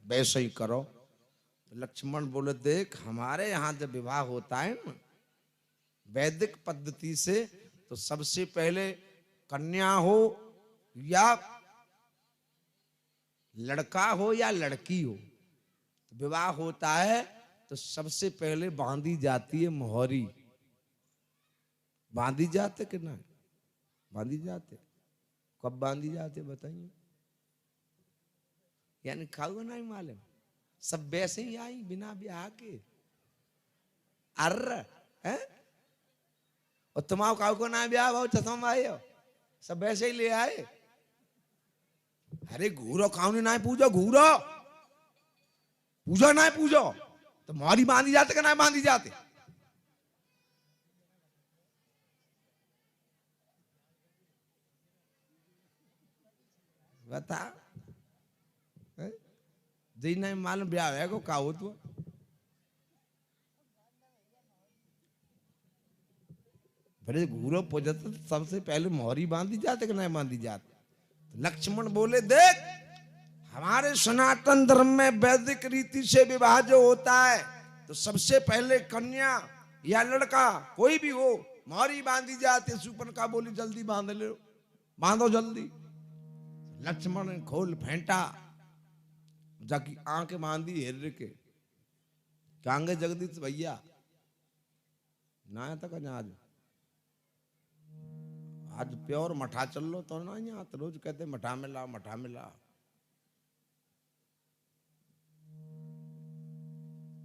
वैसे ही करो। तो लक्ष्मण बोले देख हमारे यहाँ जब विवाह होता है ना वैदिक पद्धति से, तो सबसे पहले कन्या हो या लड़का हो या लड़की हो, तो विवाह होता है तो सबसे पहले बांधी जाती है मोहरी। बांधी जाते कि ना बांधी जाते? कब बांधी जाते बताइए? यानी खाओ नहीं मालूम, सब वैसे ही आई बिना ब्याह के। अर्र है और तुम्हारा काऊ को ना ब्याह भाव तुम आए हो, सब वैसे ही ले आए। अरे घूरो खाओ ना पूजो, घूरो पूजो ना पूजो, तो मोहरी बांधी जाते कि ना बांधी जाते? बता जी नहीं मालूम ब्याह है को का हो तो। बड़े घूरो पूजते तो सबसे पहले मोहरी बांधी जाते कि नहीं बांधी जाते? तो लक्ष्मण बोले देख हमारे सनातन धर्म में वैदिक रीति से विवाह जो होता है तो सबसे पहले कन्या या लड़का कोई भी हो मोहरी बांधी जाती। शूर्पणखा बोली जल्दी बांध लो, बांधो जल्दी। लक्ष्मण ने खोल फेंटा, जाकी आंखें बांधी हिर के कांगे जगदीश भैया ना तक आज प्योर मठा चल लो तो ना यहाँ तो रोज कहते मठा मिला मठा मिला।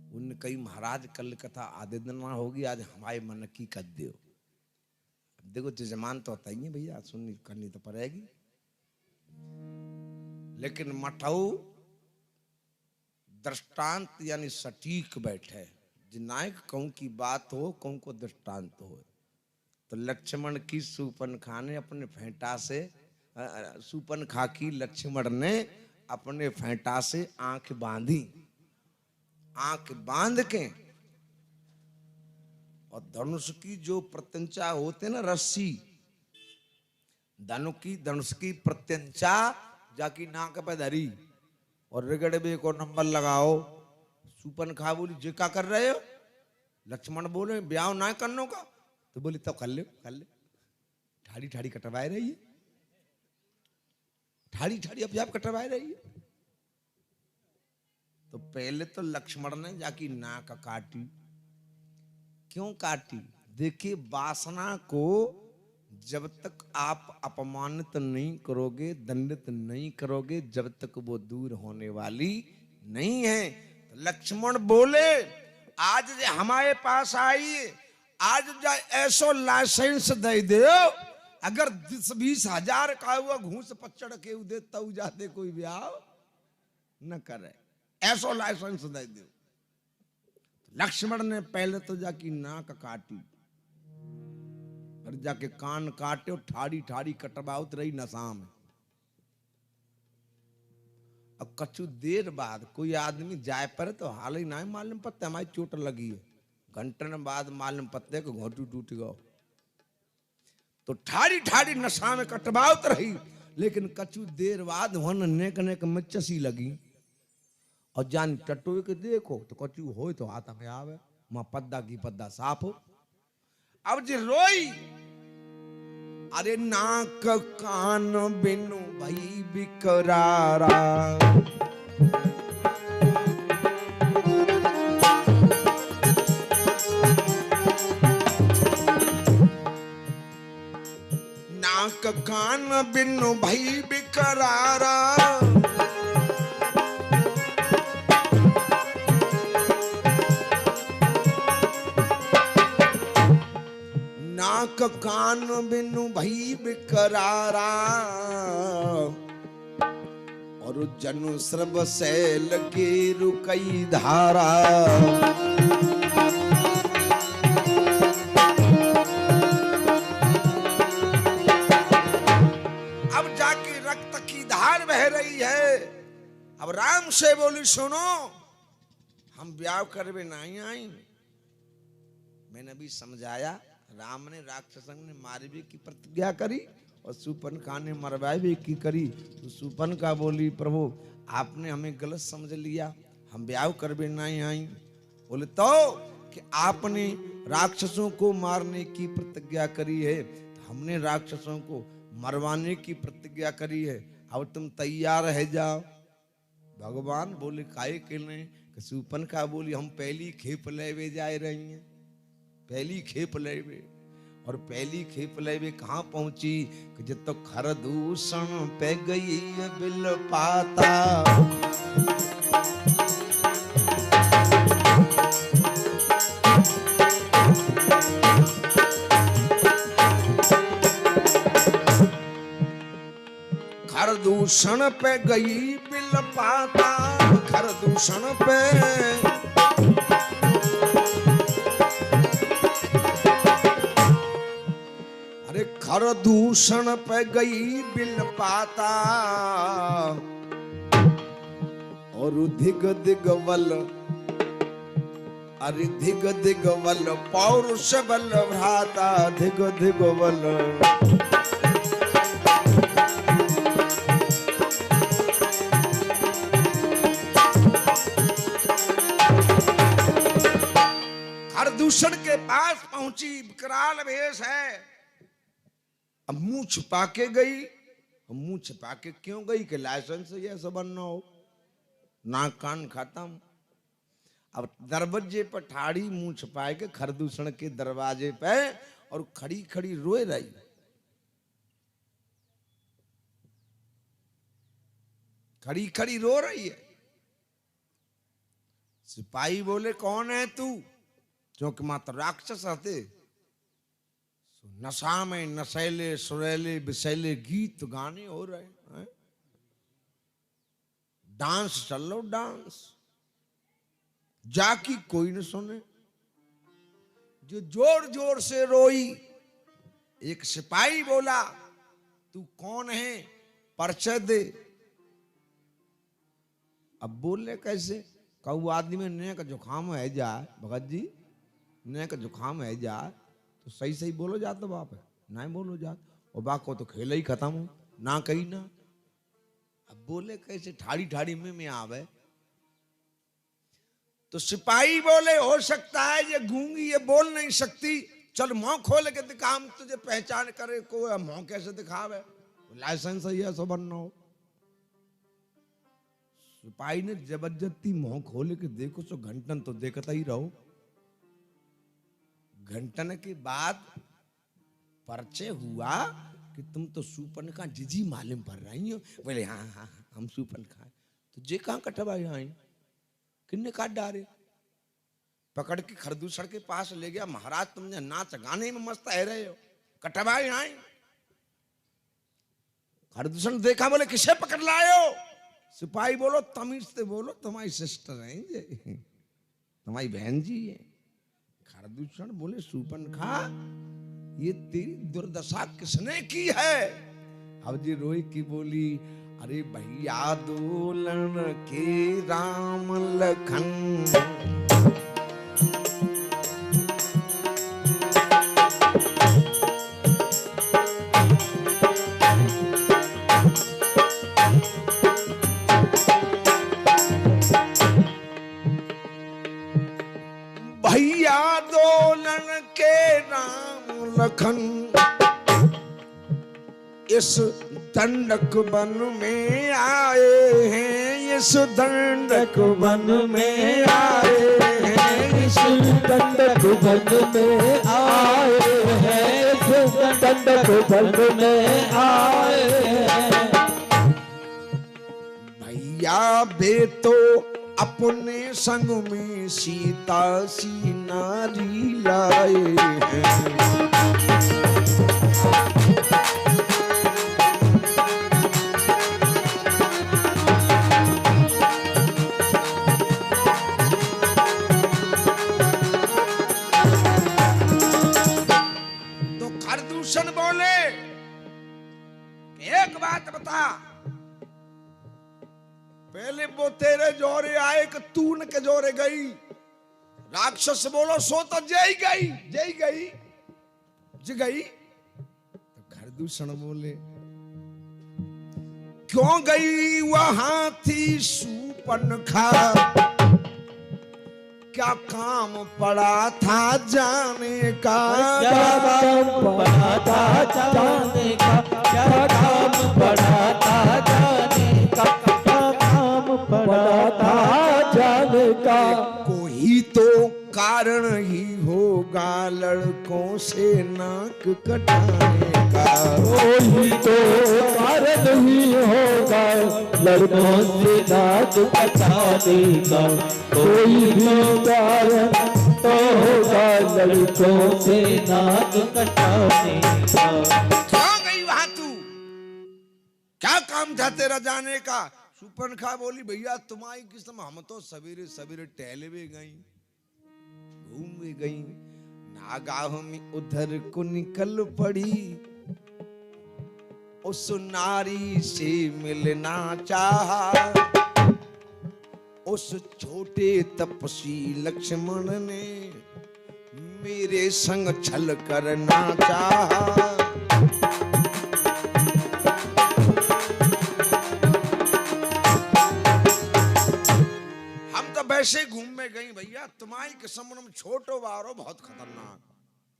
उनने कही महाराज कल कथा आधे दिन ना होगी, आज हमारे मन की कर दो। अब देखो जजमान तो होता ही है भैया, सुननी करनी तो पड़ेगी। लेकिन मठऊ दृष्टांत यानी सटीक बैठे, जिनायक कहूं की बात हो, कहूं को दृष्टांत हो। तो लक्ष्मण की सूपनखा ने अपने फेंटा से, सूपनखा की लक्ष्मण ने अपने फेंटा से आंख बांधी, आंख बांध के, और धनुष की जो प्रत्यंचा होते ना रस्सी, धनुष की प्रत्यंचा जाकी नाक पे धरी और रिगड़बे को नंबर लगाओ। सूपनखा बोली जे क्या कर रहे हो? लक्ष्मण बोले ब्याह ना करने का। तो बोली तो कर ले, कर ले। ठाड़ी ठाड़ी कटवाए रही है, ठाड़ी ठाड़ी अपने आप कटवाए रही है। तो पहले तो लक्ष्मण ने जाकी नाक काटी। क्यों काटी? देखिए वासना को जब तक आप अपमानित नहीं करोगे, दंडित नहीं करोगे, जब तक वो दूर होने वाली नहीं है। तो लक्ष्मण बोले आज हमारे पास आई, आज ऐसो लाइसेंस दे दो, अगर 20 हजार का हुआ घूस पचड़ के दे तब जाते कोई ब्याह न करे, ऐसो लाइसेंस दे दो। लक्ष्मण ने पहले तो जाकी नाक काटी, और जाके कान काटे, और ठाड़ी ठाड़ी कटवाउत रही नशा में। अब कछु देर बाद कोई आदमी जाए पर तो हाल ही ना मालूम पत्ते हमारी चोट लगी है, घंटन बाद मालूम पत्ते को घोटू टूट गयो। तो ठाड़ी ठाड़ी नशा में कटवाउत रही, लेकिन कछु देर बाद वन नेक नेक मच्चसी लगी, और जान टटोए के देखो तो कछु हो तो हाथ में आवे, मां पद्दा की पद्दा साफ हो। अब जी रोई, अरे नाक कान बिनु भई बिकरारा, नाक कान बिनु भई बिकरारा, नाक कान बिनु भई बिकरारा, और जनु सर्व सैल के रुकई धारा। अब जाके रक्त की धार बह रही है। अब राम से बोली सुनो, हम ब्याह करवे नहीं आई। मैंने भी समझाया, राम ने राक्षसों ने मारवे की प्रतिज्ञा करी और सूपनखा ने मरवावे की करी। तो सूपनखा बोली प्रभु आपने हमें गलत समझ लिया, हम ब्याह करवे नहीं आई। बोले तो कि आपने राक्षसों को मारने की प्रतिज्ञा करी है, तो हमने राक्षसों को मरवाने की प्रतिज्ञा करी है, अब तुम तैयार है जाओ। भगवान बोले काहे के लिए? सूपनखा बोली हम पहली खेप लेवे जा रही हैं, पहली खेप लेवे। और पहली खेप लेवे कहाँ पहुंची कि जब तो खरदूषण पे गई बिल पाता, खरदूषण पे गई बिल पाता, खरदूषण पे खरदूषण पे गई बिल पाता, और धिग दिगवल, अरे धिग दिगवल पौरुष बल भ्राता, धिग दिगवल। खरदूषण के पास पहुंची, विकराल वेश है। अब मुंह छुपा के गई। मुंह छुपा के क्यों गई? कि लाइसेंस ये सब बनना हो, नाक कान खत्म। अब दरवाजे पर ठाड़ी मुंह छुपाए के खरदूषण के दरवाजे पे, और खड़ी खड़ी रोए रही। खड़ी खड़ी रो रही है। सिपाही बोले कौन है तू, क्योंकि मात्र राक्षस हते। नशा में नशैले सुरेले विशैले गीत गाने हो रहे हैं, डांस चल लो डांस, जाकी कोई न सुने। जो जोर जोर से रोई। एक सिपाही बोला तू कौन है, परिचय दे। अब बोले कैसे, कहू आदमी में ने का जुखाम है जा भगत जी, ने का जुखाम है जा, तो सही सही बोलो जात बाप है, ना बोलो जात, और बाप को तो खेल ही खत्म हो ना कही ना। अब बोले कैसे, ठाड़ी ठाड़ी में आवे। तो सिपाही बोले हो सकता है ये गूंगी, ये बोल नहीं सकती, चल मुंह खोल के दिखा, हम तुझे पहचान करे को, मुंह कैसे दिखावे, लाइसेंस है सो बनना हो। सिपाही ने जबरदस्ती मुंह खोले के देखो, सो घंटन तो देखता ही रहो। घंटन के बाद परिचय हुआ कि तुम तो सूपन का जिजी मालूम पड़ रही हो। बोले हाँ हाँ हम सूपन खाए। तो जे कहाँ कटवा आई, किन्ने काट डारे, पकड़ के खरदूसर के पास ले गया। महाराज तुमने नाच गाने में मस्त है रहे हो, कटवाए आई। खरदूसर ने देखा, बोले किसे पकड़ लाए हो। सिपाही बोलो तमीज से बोलो, तुम्हारी सिस्टर है ये, तुम्हारी बहन जी है। खरदूषण बोले सूपन खा, ये तेरी दुर्दशा किसने की है। अब जी रोई की बोली, अरे भैया दोलन के राम लखन, भैया दोलन के राम लखन, इस दंडक वन में आए हैं, इस दंडक वन में आए हैं, इस दंडक वन में आए हैं, इस दंडक वन में आए हैं। भैया बे तो अपने संग में सीता सी नारी लाए हैं। तो खरदूषण बोले एक बात बता, पहले वो तेरे जोरे आए कि तू न के जोरे गई। राक्षस बोलो सो तो जय गई, जय गई ज गई। तो खरदूषण बोले क्यों गई वहां थी सूपन खा, क्या काम पड़ा था जाने का, क्या काम पड़ा था जाने का, क्या काम पड़ा था जाने का, क्या काम पड़ा था जाने का। कोई तो कारण ही होगा लड़कों से नाक कटाने का, कोई तो कारण ही होगा लड़कों से नाक कटाने का, कोई भी कारण तो होगा लड़कों से नाक कटाने का। क्यों गई वहां तू, क्या काम था तेरा जाने का। सुपर्णखा बोली भैया तुम्हारी किस्म, हम तो सवेरे सवेरे टहले भी गई, घूम भी गई, नागाह में उधर को निकल पड़ी, उस नारी से मिलना चाहा, उस छोटे तपसी लक्ष्मण ने मेरे संग छल करना चाहा। ऐसे घूम में गई भैया, तुम्हारी किस्म में छोटो बारो बहुत खतरनाक,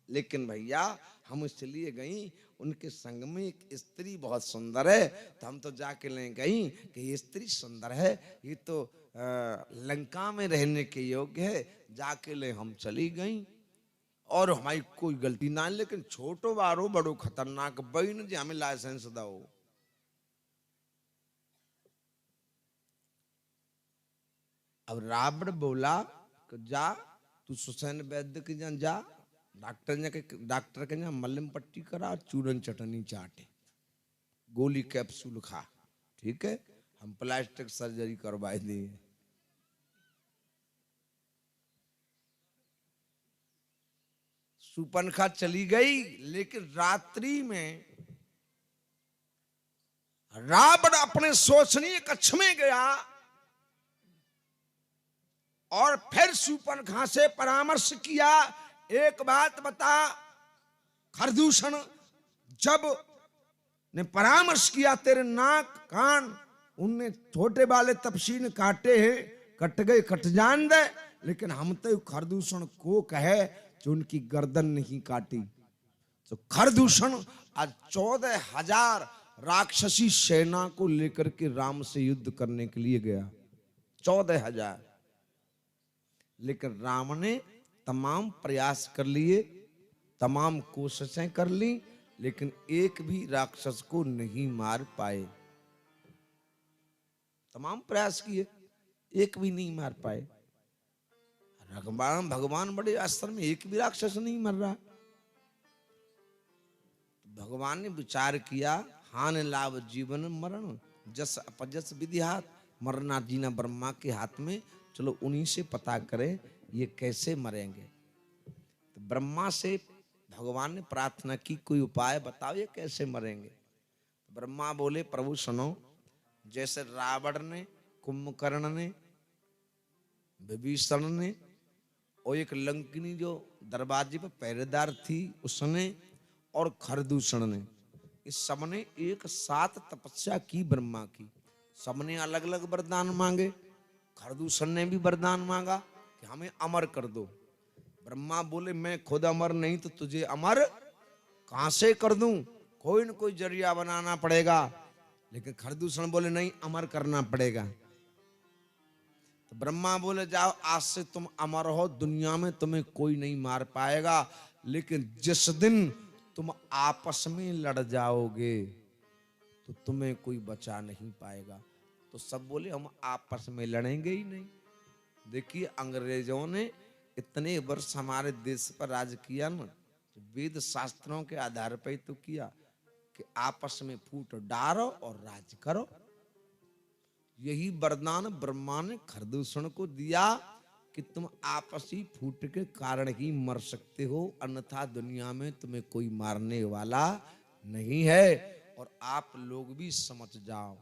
लेकिन भैया हम इसलिए गई, उनके संग में एक स्त्री बहुत सुंदर है, तो हम तो जाके ले गई कि ये स्त्री सुंदर है, ये तो लंका में रहने के योग्य है, जाके ले हम चली गई और हमारी कोई गलती ना है, लेकिन छोटो बारो बड़ो खतरनाक, बहन जी हमें लाइसेंस दो। अब रावण बोला कि जा तू सुसैन वैद्य के यहाँ जा, डॉक्टर के यहाँ मलम पट्टी करा, चूरन चटनी चाटे, गोली कैप्सूल खा, ठीक है, हम प्लास्टिक सर्जरी करवाए देंगे। सुपनखा चली गई, लेकिन रात्रि में रावण अपने शोचनीय कक्ष में गया और फिर सुपनखा से परामर्श किया, एक बात बता खरदूषण, जब ने परामर्श किया तेरे नाक कान उनने छोटे वाले तपसीन काटे हैं, कट गए कट जान दे, लेकिन हम तो खरदूषण को कहे जो उनकी गर्दन नहीं काटी। तो खरदूषण आज 14,000 राक्षसी सेना को लेकर के राम से युद्ध करने के लिए गया, 14,000। लेकिन राम ने तमाम प्रयास कर लिए, तमाम कोशिशें कर ली, लेकिन एक भी राक्षस को नहीं मार पाए। तमाम प्रयास किए, एक भी नहीं मार पाए। भगवान बड़े आश्चर्य में, एक भी राक्षस नहीं मर रहा। भगवान ने विचार किया, हान लाभ जीवन मरण, जस अपजस विधिहात, मरना जीना ब्रह्मा के हाथ में, चलो उन्हीं से पता करें ये कैसे मरेंगे। तो ब्रह्मा से भगवान ने प्रार्थना की, कोई उपाय बताओ ये कैसे मरेंगे। ब्रह्मा बोले, प्रभु सुनो, जैसे रावण ने, कुंभकर्ण ने, विभीषण ने और एक लंकिनी जो दरवाजे पर पहरेदार थी उसने और खरदूषण ने, इस सबने एक साथ तपस्या की ब्रह्मा की। सबने अलग अलग वरदान मांगे। खरदूषण ने भी वरदान मांगा कि हमें अमर कर दो। ब्रह्मा बोले, मैं खुद अमर नहीं तो तुझे अमर कहां से कर दूं, कोई न कोई जरिया बनाना पड़ेगा। लेकिन खरदूषण बोले, नहीं, अमर करना पड़ेगा। तो ब्रह्मा बोले, जाओ आज से तुम अमर हो, दुनिया में तुम्हें कोई नहीं मार पाएगा, लेकिन जिस दिन तुम आपस में लड़ जाओगे तो तुम्हें कोई बचा नहीं पाएगा। तो सब बोले, हम आपस में लड़ेंगे ही नहीं। देखिए, अंग्रेजों ने इतने वर्ष हमारे देश पर राज किया ना, वेद शास्त्रों के आधार पर तो किया कि आपस में फूट डारो और राज करो। यही वरदान ब्रह्मा ने खरदूषण को दिया कि तुम आपसी फूट के कारण ही मर सकते हो, अन्यथा दुनिया में तुम्हें कोई मारने वाला नहीं है। और आप लोग भी समझ जाओ,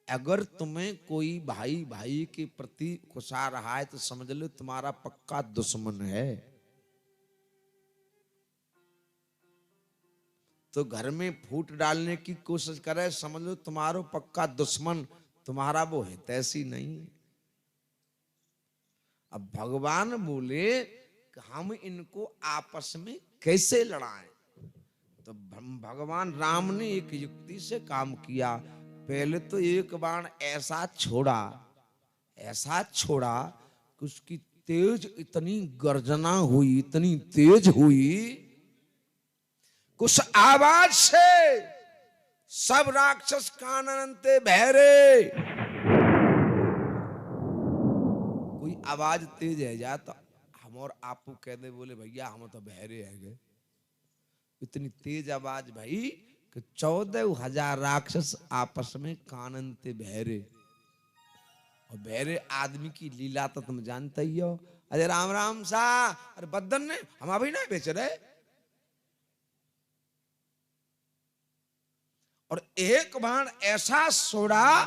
अगर तुम्हें कोई भाई भाई के प्रति गुस्सा रहा है तो समझ लो तुम्हारा पक्का दुश्मन है। तो घर में फूट डालने की कोशिश करे, समझ लो तुम्हारा पक्का दुश्मन, तुम्हारा वो है तैसी नहीं। अब भगवान बोले कि हम इनको आपस में कैसे लड़ाएं। तो भगवान राम ने एक युक्ति से काम किया। पहले तो एक बाण ऐसा छोड़ा कि उसकी तेज इतनी गर्जना हुई, इतनी तेज हुई, उस आवाज से सब राक्षस काननते बहरे। कोई आवाज तेज है जा तो हम और आप कह दे, बोले भैया हम तो बहरे है गए। इतनी तेज आवाज भाई कि 14,000 राक्षस आपस में काननते बहरे। और बहरे आदमी की लीला तो तुम जानते ही हो। अरे राम राम सा, अरे बदन ने हम अभी ना बेच रहे। और एक बाण ऐसा छोड़ा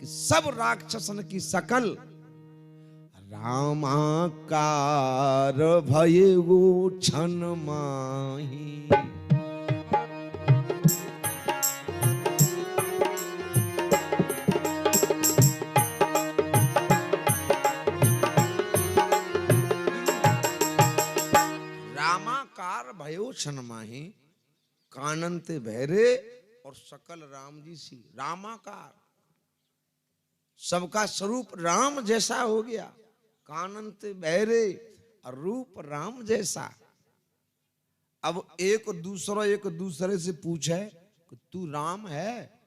कि सब राक्षसन की शकल रामाकार भयगो क्षण माही। रामाकार भयो क्षण माही, काननते बहरे और सकल राम जी सी। रामाकार, सबका स्वरूप राम जैसा हो गया, काननते बहरे और रूप राम जैसा। अब एक दूसरे से पूछे कि तू राम है,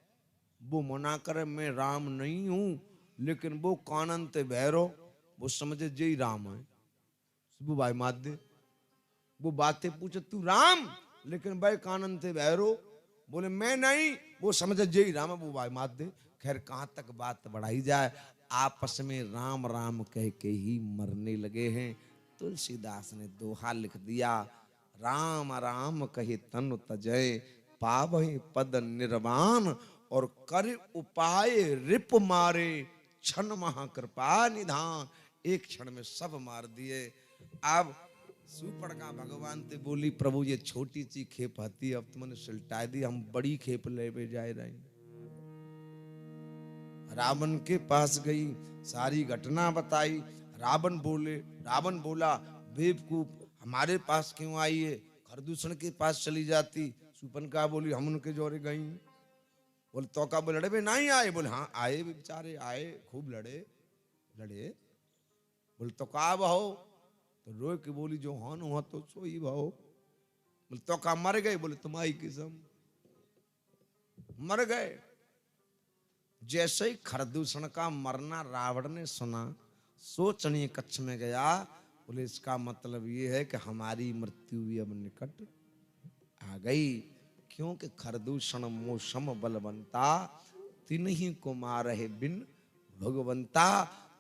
वो मना करे मैं राम नहीं हूं, लेकिन वो कानन ते भैरव वो समझे जय राम है। वो भाई मात दे वो बातें पूछे तू राम, लेकिन भाई कानन थे भैरो बोले मैं नहीं, वो समझे जय राम है, वो भाई मात दे। खैर कहां तक बात बढ़ाई जाए, आपस में राम राम कह के ही मरने लगे हैं। तुलसीदास ने दोहा लिख दिया, राम राम कहे तन तजय पावहि पद निर्वाण, और कर उपाय रिप मारे क्षण महाकृपा निधान। एक क्षण में सब मार दिए। अब सुपड़का भगवान ते बोली प्रभु ये छोटी सी खेप आती, अब तुमने सुलटा दी, हम बड़ी खेप ले जाए रहे। रावण के पास गई, सारी घटना बताई। रावण बोला बेवकूफ हमारे पास क्यों आई है, खरदूषण के पास चली जाती। सुपनका बोली हम उनके जोरे गई। बोले तो का बोले लड़े नहीं आए, बोले हाँ आए बेचारे आए, खूब लड़े। बोले तो का भाओ, तो रोए के बोली जो हान हुआ तो सोई भाओ। बोले तो का मर गए, बोले तुम्हारी किस्म मर गए। जैसे ही खरदूषण का मरना रावण ने सुना, सोचनीय कक्ष में गया। बोले इसका मतलब ये है कि हमारी मृत्यु भी अब निकट आ गई, क्योंकि खरदूषण मोसम बलवंता तिन्हीं को मारहे बिन भगवंता।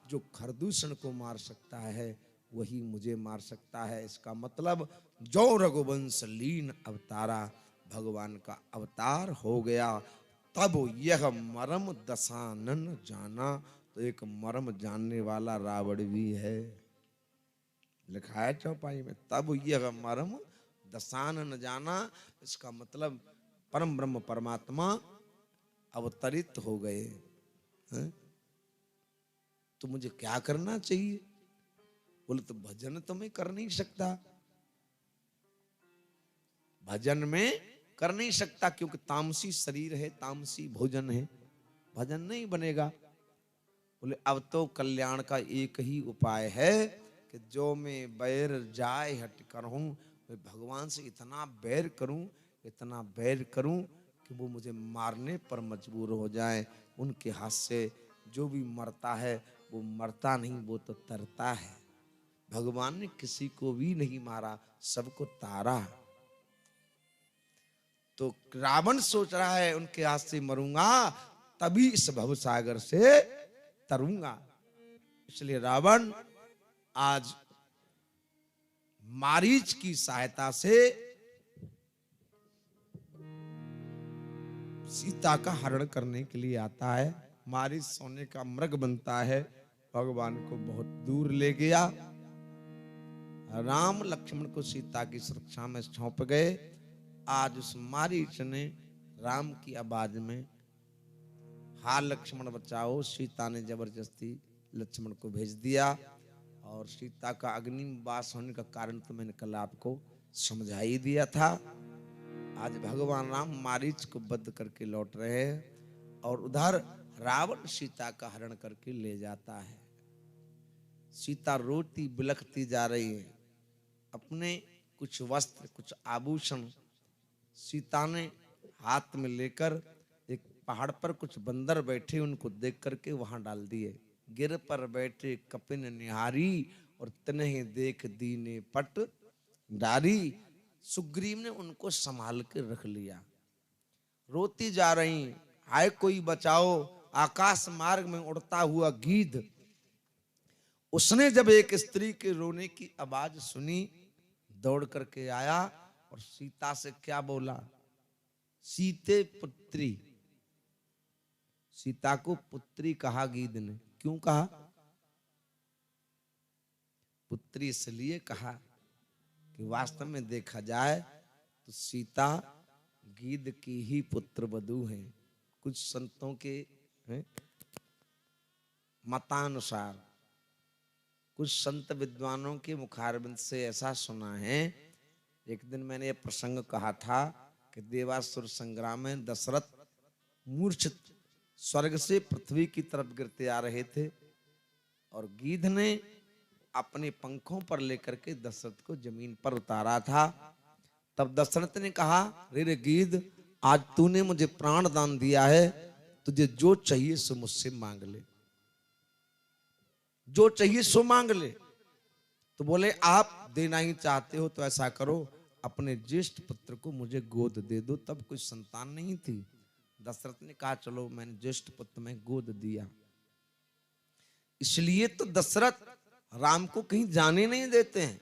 जो खरदूषण को मार सकता है वही मुझे मार सकता है। इसका मतलब जो रघुवंश लीन अवतारा भगवान का अवतार हो गया, तब यह मर्म दशानन जाना। तो एक मर्म जानने वाला रावण भी है, लिखा है चौपाई में, तब यह मर्म दशानन जाना। इसका मतलब परम ब्रह्म परमात्मा अवतरित हो गए हैं? तो मुझे क्या करना चाहिए? बोले तो भजन तो मैं कर नहीं सकता, भजन में कर नहीं सकता, क्योंकि तामसी शरीर है, तामसी भोजन है, भजन नहीं बनेगा। बोले अब तो कल्याण का एक ही उपाय है कि जो मैं बैर जाए हट करूं, मैं भगवान से इतना बैर करूं कि वो मुझे मारने पर मजबूर हो जाए। उनके हाथ से जो भी मरता है वो मरता नहीं, वो तो तरता है। भगवान ने किसी को भी नहीं मारा, सबको तारा। तो रावण सोच रहा है उनके हाथ से मरूंगा तभी इस भवसागर से तरूंगा। इसलिए रावण आज मारीच की सहायता से सीता का हरण करने के लिए आता है। मारीच सोने का मृग बनता है, भगवान को बहुत दूर ले गया। राम लक्ष्मण को सीता की सुरक्षा में सौंप गए। आज उस मारीच ने राम की आवाज में हा लक्ष्मण बचाओ, सीता ने जबरदस्ती लक्ष्मण को भेज दिया। और सीता का अग्नि में वास होने का कारण तो मैंने कल आपको समझा ही दिया था। आज भगवान राम मारीच को वध करके लौट रहे हैं और उधर रावण सीता का हरण करके ले जाता है। सीता रोती बिलखती जा रही है। अपने कुछ वस्त्र कुछ आभूषण सीता ने हाथ में लेकर एक पहाड़ पर कुछ बंदर बैठे उनको देख करके वहां डाल दिए। गिर पर बैठे कपिन निहारी और तन्हे देख दीने पट डारी। सुग्रीव ने उनको संभाल के रख लिया। रोती जा रही, हाय कोई बचाओ। आकाश मार्ग में उड़ता हुआ गीध, उसने जब एक स्त्री के रोने की आवाज सुनी, दौड़ करके आया और सीता से क्या बोला, सीते पुत्री। सीता को पुत्री कहा गीध ने। क्यों कहा? पुत्री इसलिए कहा कि वास्तव में देखा जाए तो सीता गीध की ही पुत्र वधू है। कुछ संतों के मतानुसार, कुछ संत विद्वानों के मुखारबिंद से ऐसा सुना है। एक दिन मैंने यह प्रसंग कहा था कि देवासुर संग्राम में दशरथ मूर्छित स्वर्ग से पृथ्वी की तरफ गिरते आ रहे थे और गीध ने अपने पंखों पर लेकर के दशरथ को जमीन पर उतारा था। तब दशरथ ने कहा, रे गीध, आज तूने मुझे प्राण दान दिया है, तुझे जो चाहिए सो मुझसे मांग ले। जो चाहिए सो मांग ले। तो बोले आप देना ही चाहते हो तो ऐसा करो, अपने ज्येष्ठ पुत्र को मुझे गोद दे दो। तब कोई संतान नहीं थी। दशरथ ने कहा चलो मैंने ज्येष्ठ पुत्र में गोद दिया। इसलिए तो दशरथ राम को कहीं जाने नहीं देते हैं।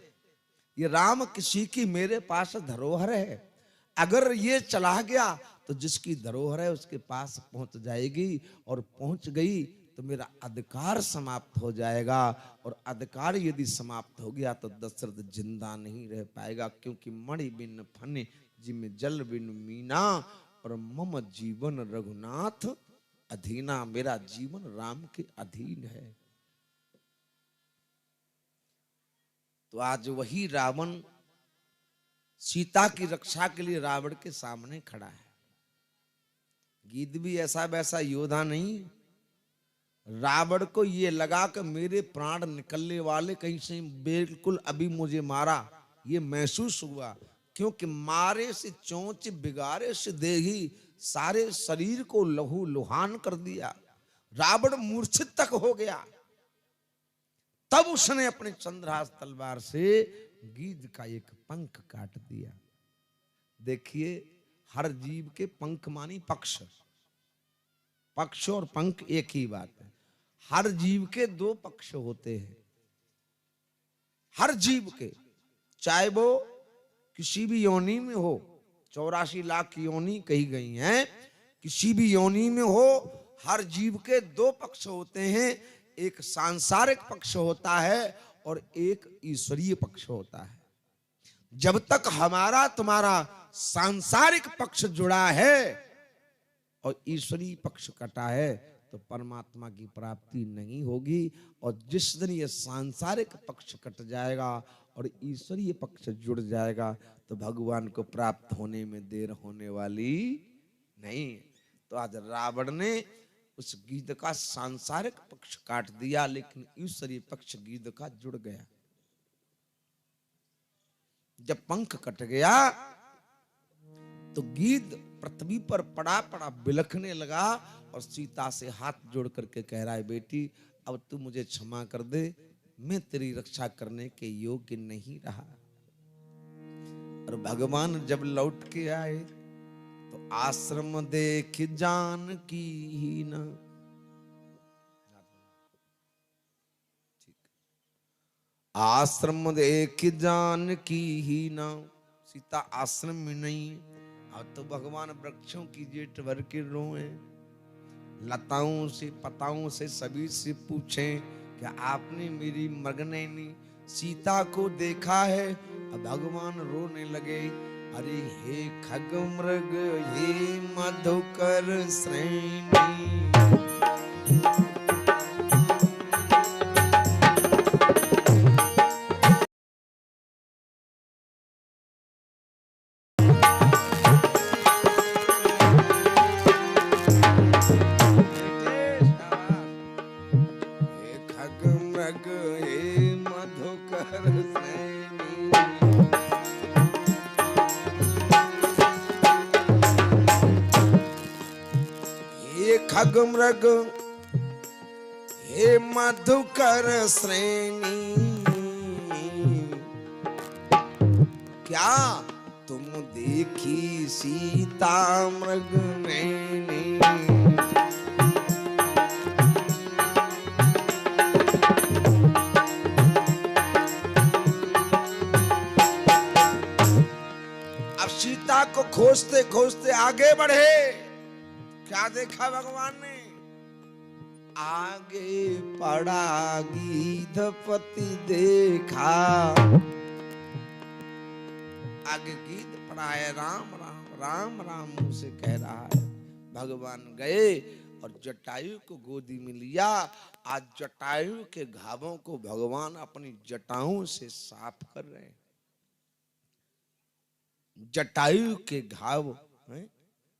ये राम किसी की मेरे पास धरोहर है, अगर ये चला गया तो जिसकी धरोहर है उसके पास पहुंच जाएगी, और पहुंच गई तो मेरा अधिकार समाप्त हो जाएगा, और अधिकार यदि समाप्त हो गया तो दशरथ जिंदा नहीं रह पाएगा। क्योंकि मणि बिन फने जिम जल बिन मीना, और मम जीवन रघुनाथ अधीना, मेरा जीवन राम के अधीन है। तो आज वही रावण सीता की रक्षा के लिए रावण के सामने खड़ा है। गीत भी ऐसा वैसा योद्धा नहीं। रावण को ये लगा कि मेरे प्राण निकलने वाले कहीं से बिल्कुल अभी मुझे मारा, ये महसूस हुआ। क्योंकि मारे से चोंच बिगाड़े से देही, सारे शरीर को लहू लुहान कर दिया। रावण मूर्छित तक हो गया। तब उसने अपने चंद्रहास तलवार से गीध का एक पंख काट दिया। देखिए, हर जीव के पंख मानी पक्ष, पक्ष और पंख एक ही बात है। हर जीव के दो पक्ष होते हैं, हर जीव के, चाहे वो किसी भी योनि में हो। 84 लाख योनि कही गई हैं, किसी भी योनि में हो, हर जीव के दो पक्ष होते हैं। एक सांसारिक पक्ष होता है और एक ईश्वरीय पक्ष होता है। जब तक हमारा तुम्हारा सांसारिक पक्ष जुड़ा है और ईश्वरीय पक्ष कटा है तो परमात्मा की प्राप्ति नहीं होगी। और जिस दिन ये सांसारिक पक्ष कट जाएगा और ईश्वरीय पक्ष जुड़ जाएगा तो भगवान को प्राप्त होने में देर होने वाली नहीं। तो आज रावण ने उस गीध का सांसारिक पक्ष काट दिया, लेकिन ईश्वरीय पक्ष गीध का जुड़ गया। जब पंख कट गया तो गीध पृथ्वी पर पड़ा पड़ा बिलखने लगा और सीता से हाथ जोड़ करके कह रहा है, बेटी अब तू मुझे क्षमा कर दे, मैं तेरी रक्षा करने के योग्य नहीं रहा। और भगवान जब लौट के आए तो आश्रम देख जानकी ही न, आश्रम देख जानकी ही न, सीता आश्रम में नहीं। अब तो भगवान वृक्षों की जेठ भर के रोए, लताओं से पताओं से सभी से पूछें कि आपने मेरी मृगनयनी सीता को देखा है। अब भगवान रोने लगे, अरे हे खग मृग हे मधुकर श्रेणी, खग मृग हे मधुकर श्रेणी, क्या तुम देखी सीता मृग नैनी। अब सीता को खोजते खोजते आगे बढ़े। क्या देखा भगवान ने? आगे पड़ा गीधपति देखा, आगे गीध पड़ा है, राम राम राम राम मुंह से कह रहा है। भगवान गए और जटायु को गोदी में लिया। आज जटायु के घावों को भगवान अपनी जटाओं से साफ कर रहे हैं। जटायु के घाव हैं,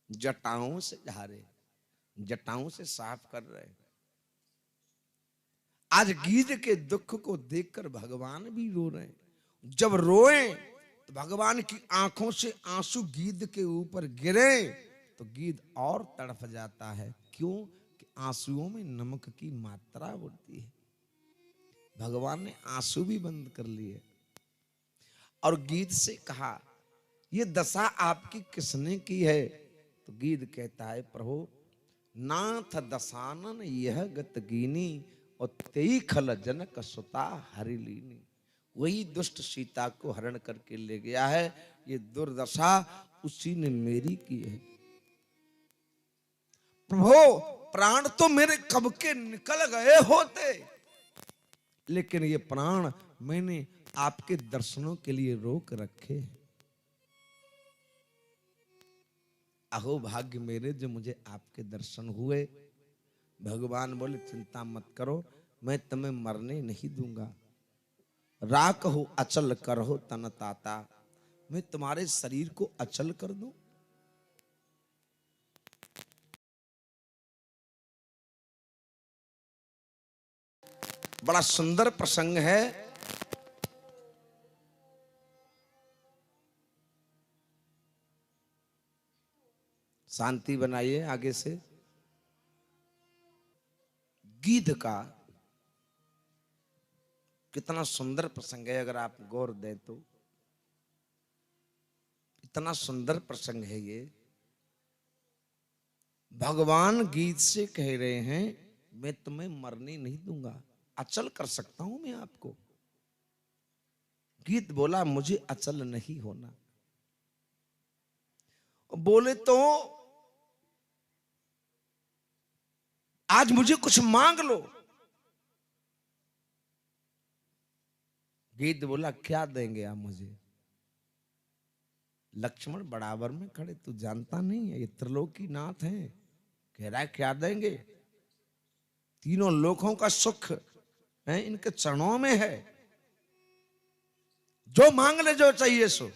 जटाओं से झारे, जटाओं से साफ कर रहे। आज गीध के दुख को देखकर भगवान भी रो रहे हैं। जब रोए तो भगवान की आंखों से आंसू गीध के ऊपर गिरे तो गीध और तड़प जाता है। क्यों? कि आंसुओं में नमक की मात्रा होती है। भगवान ने आंसू भी बंद कर लिए और गीत से कहा, ये दशा आपकी किसने की है? तो गीत कहता है, प्रभु नाथ दशानन यह गतगीनी और तेई खल जनक सुता हरिलीनी। वही दुष्ट सीता को हरण करके ले गया है, ये दुर्दशा उसी ने मेरी की है। प्रभु प्राण तो मेरे कब के निकल गए होते, लेकिन ये प्राण मैंने आपके दर्शनों के लिए रोक रखे। अहो भाग्य मेरे जो मुझे आपके दर्शन हुए। भगवान बोले, चिंता मत करो, मैं तुम्हें मरने नहीं दूंगा। राख हो अचल कर हो तन ताता, मैं तुम्हारे शरीर को अचल कर दूं। बड़ा सुंदर प्रसंग है। शांति बनाइए आगे से। गीध का कितना सुंदर प्रसंग है, अगर आप गौर दें तो इतना सुंदर प्रसंग है ये। भगवान गीत से कह रहे हैं, मैं तुम्हें मरने नहीं दूंगा, अचल कर सकता हूं मैं आपको। गीत बोला, मुझे अचल नहीं होना। बोले तो आज मुझे कुछ मांग लो। गीत बोला, क्या देंगे आप मुझे? लक्ष्मण बराबर में खड़े, तू जानता नहीं है ये त्रिलोकी नाथ हैं। कह रहा है क्या देंगे? तीनों लोकों का सुख है इनके चरणों में है, जो मांग ले जो चाहिए सो।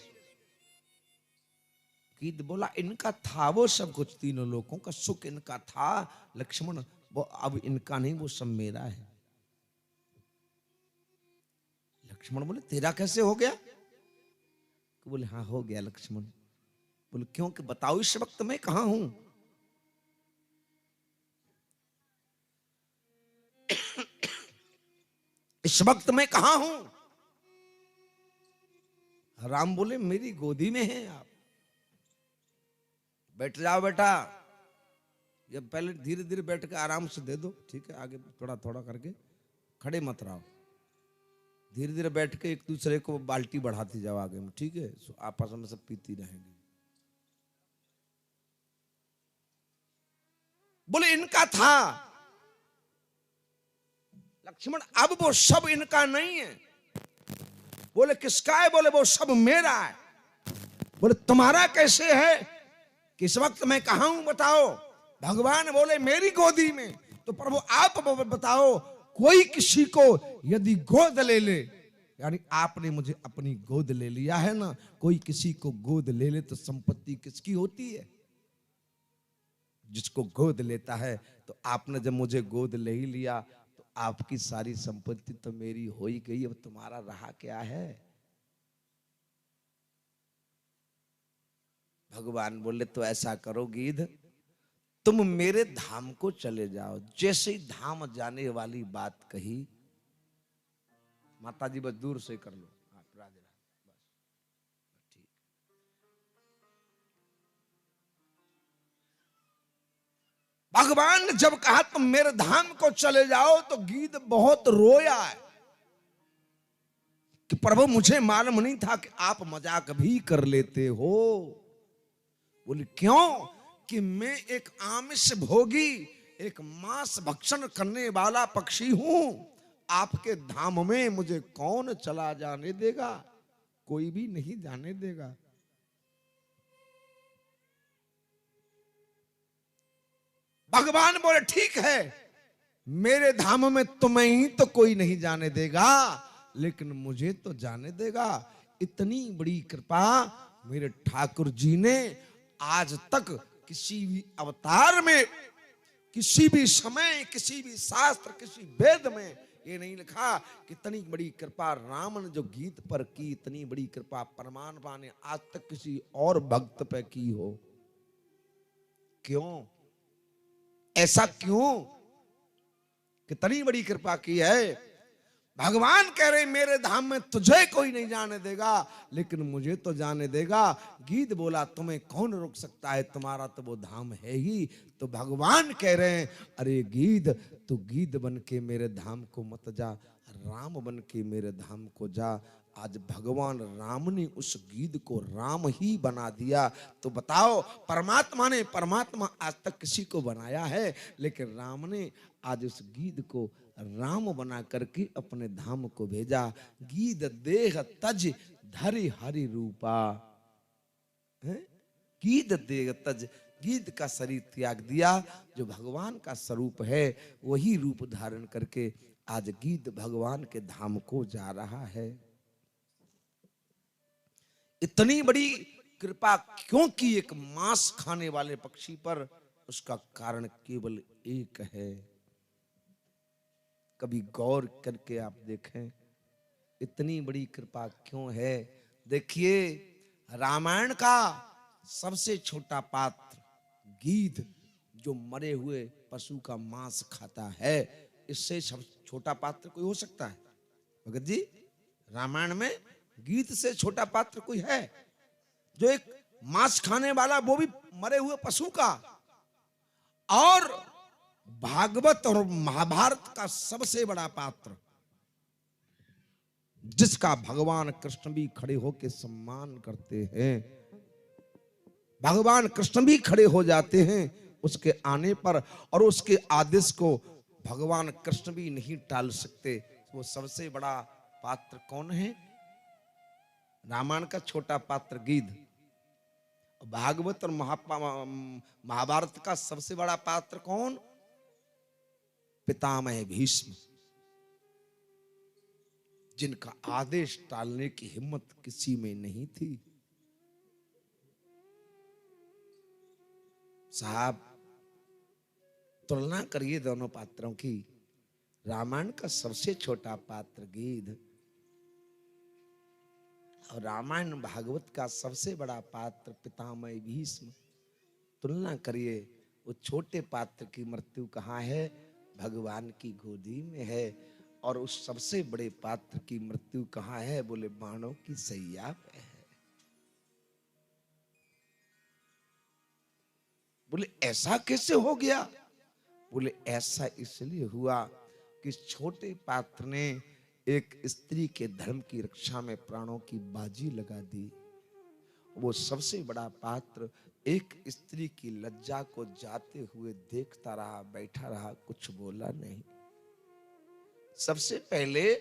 गीत बोला, इनका था वो सब कुछ, तीनों लोकों का सुख इनका था लक्ष्मण, वो अब इनका नहीं, वो सब मेरा है। लक्ष्मण बोले, तेरा कैसे हो गया? बोले, हाँ हो गया लक्ष्मण। बोले क्यों? कि बताओ इस वक्त मैं कहां हूं? इस वक्त मैं कहां हूं? राम बोले, मेरी गोदी में हैं आप। बैठ जाओ बेटा। ये पहले धीरे धीरे बैठ के आराम से दे दो, ठीक है? आगे थोड़ा थोड़ा करके, खड़े मत रहो। धीरे धीरे बैठ के एक दूसरे को बाल्टी बढ़ाती जाओ आगे में, ठीक है? आपस में सब पीती रहेंगे। बोले इनका था लक्ष्मण, अब वो सब इनका नहीं है। बोले किसका है? बोले वो सब मेरा है। बोले तुम्हारा कैसे है? किस वक्त मैं कहां हूं बताओ। भगवान बोले मेरी गोदी में। तो प्रभु आप बताओ, कोई किसी को यदि गोद ले ले, यानी आपने मुझे अपनी गोद ले लिया है ना, कोई किसी को गोद ले ले तो संपत्ति किसकी होती है? जिसको गोद लेता है। तो आपने जब मुझे गोद ले ही लिया तो आपकी सारी संपत्ति तो मेरी हो ही गई, अब तुम्हारा रहा क्या है? भगवान बोले तो ऐसा करो गीध, तुम मेरे धाम को चले जाओ। जैसे ही धाम जाने वाली बात कही, माता जी बस दूर से कर लो, आप राधे राधे, बस ठीक। भगवान ने जब कहा तुम मेरे धाम को चले जाओ, तो गीध बहुत रोया है कि प्रभु मुझे मालूम नहीं था कि आप मजाक भी कर लेते हो। बोले क्यों? कि मैं एक आमिष भोगी, एक मांस भक्षण करने वाला पक्षी हूं। आपके धाम में मुझे कौन चला जाने देगा? कोई भी नहीं जाने देगा। भगवान बोले ठीक है, मेरे धाम में तुम्हें ही तो कोई नहीं जाने देगा, लेकिन मुझे तो जाने देगा। इतनी बड़ी कृपा मेरे ठाकुर जी ने आज तक किसी भी अवतार में, किसी भी समय, किसी भी शास्त्र, किसी वेद में ये नहीं लिखा कि इतनी बड़ी कृपा राम ने जो गीत पर की, इतनी बड़ी कृपा परमात्मा ने आज तक किसी और भक्त पे की हो। क्यों? ऐसा क्यों? कितनी बड़ी कृपा की है। भगवान कह रहे मेरे धाम में तुझे कोई नहीं जाने देगा, लेकिन मुझे तो जाने देगा। गीध बोला तुम्हें कौन रोक सकता है, तुम्हारा तो वो धाम है ही। तो भगवान कह रहे हैं अरे गीध, तू गीध बन के मेरे धाम को मत जा, राम बन के मेरे धाम को जा। आज भगवान राम ने उस गीध को राम ही बना दिया। तो बताओ, परमात्मा आज तक किसी को बनाया है, लेकिन राम ने आज उस गीध को राम बना करके अपने धाम को भेजा। गीध देह तज धरि हरि रूपा, गीध देह तज, गीध का शरीर त्याग दिया, जो भगवान का स्वरूप है वही रूप धारण करके आज गीध भगवान के धाम को जा रहा है। इतनी बड़ी कृपा क्यों की एक मांस खाने वाले पक्षी पर? उसका कारण केवल एक है। कभी गौर करके आप देखें इतनी बड़ी कृपा क्यों है। देखिए, रामायण का सबसे छोटा पात्र गीध, जो मरे हुए पशु का मांस खाता है, इससे सब छोटा पात्र कोई हो सकता है? भगत जी, रामायण में गीध से छोटा पात्र कोई है जो एक मांस खाने वाला, वो भी मरे हुए पशु का? और भागवत और महाभारत का सबसे बड़ा पात्र, जिसका भगवान कृष्ण भी खड़े होकर सम्मान करते हैं, भगवान कृष्ण भी खड़े हो जाते हैं उसके आने पर, और उसके आदेश को भगवान कृष्ण भी नहीं टाल सकते। वो सबसे बड़ा पात्र कौन है? रामायण का छोटा पात्र गीध। भागवत और महाभारत का सबसे बड़ा पात्र कौन? पितामह भीष्म, जिनका आदेश टालने की हिम्मत किसी में नहीं थी। साहब, तुलना करिए दोनों पात्रों की। रामायण का सबसे छोटा पात्र गीध और रामायण भागवत का सबसे बड़ा पात्र पितामह भीष्म। तुलना करिए, वो छोटे पात्र की मृत्यु कहाँ है? भगवान की गोदी में है। और उस सबसे बड़े पात्र की मृत्यु कहाँ है? बोले बाणों की सैया पे है। बोले ऐसा कैसे हो गया? बोले ऐसा इसलिए हुआ कि छोटे पात्र ने एक स्त्री के धर्म की रक्षा में प्राणों की बाजी लगा दी। वो सबसे बड़ा पात्र एक स्त्री की लज्जा को जाते हुए देखता रहा, बैठा रहा, कुछ बोला नहीं। सबसे पहले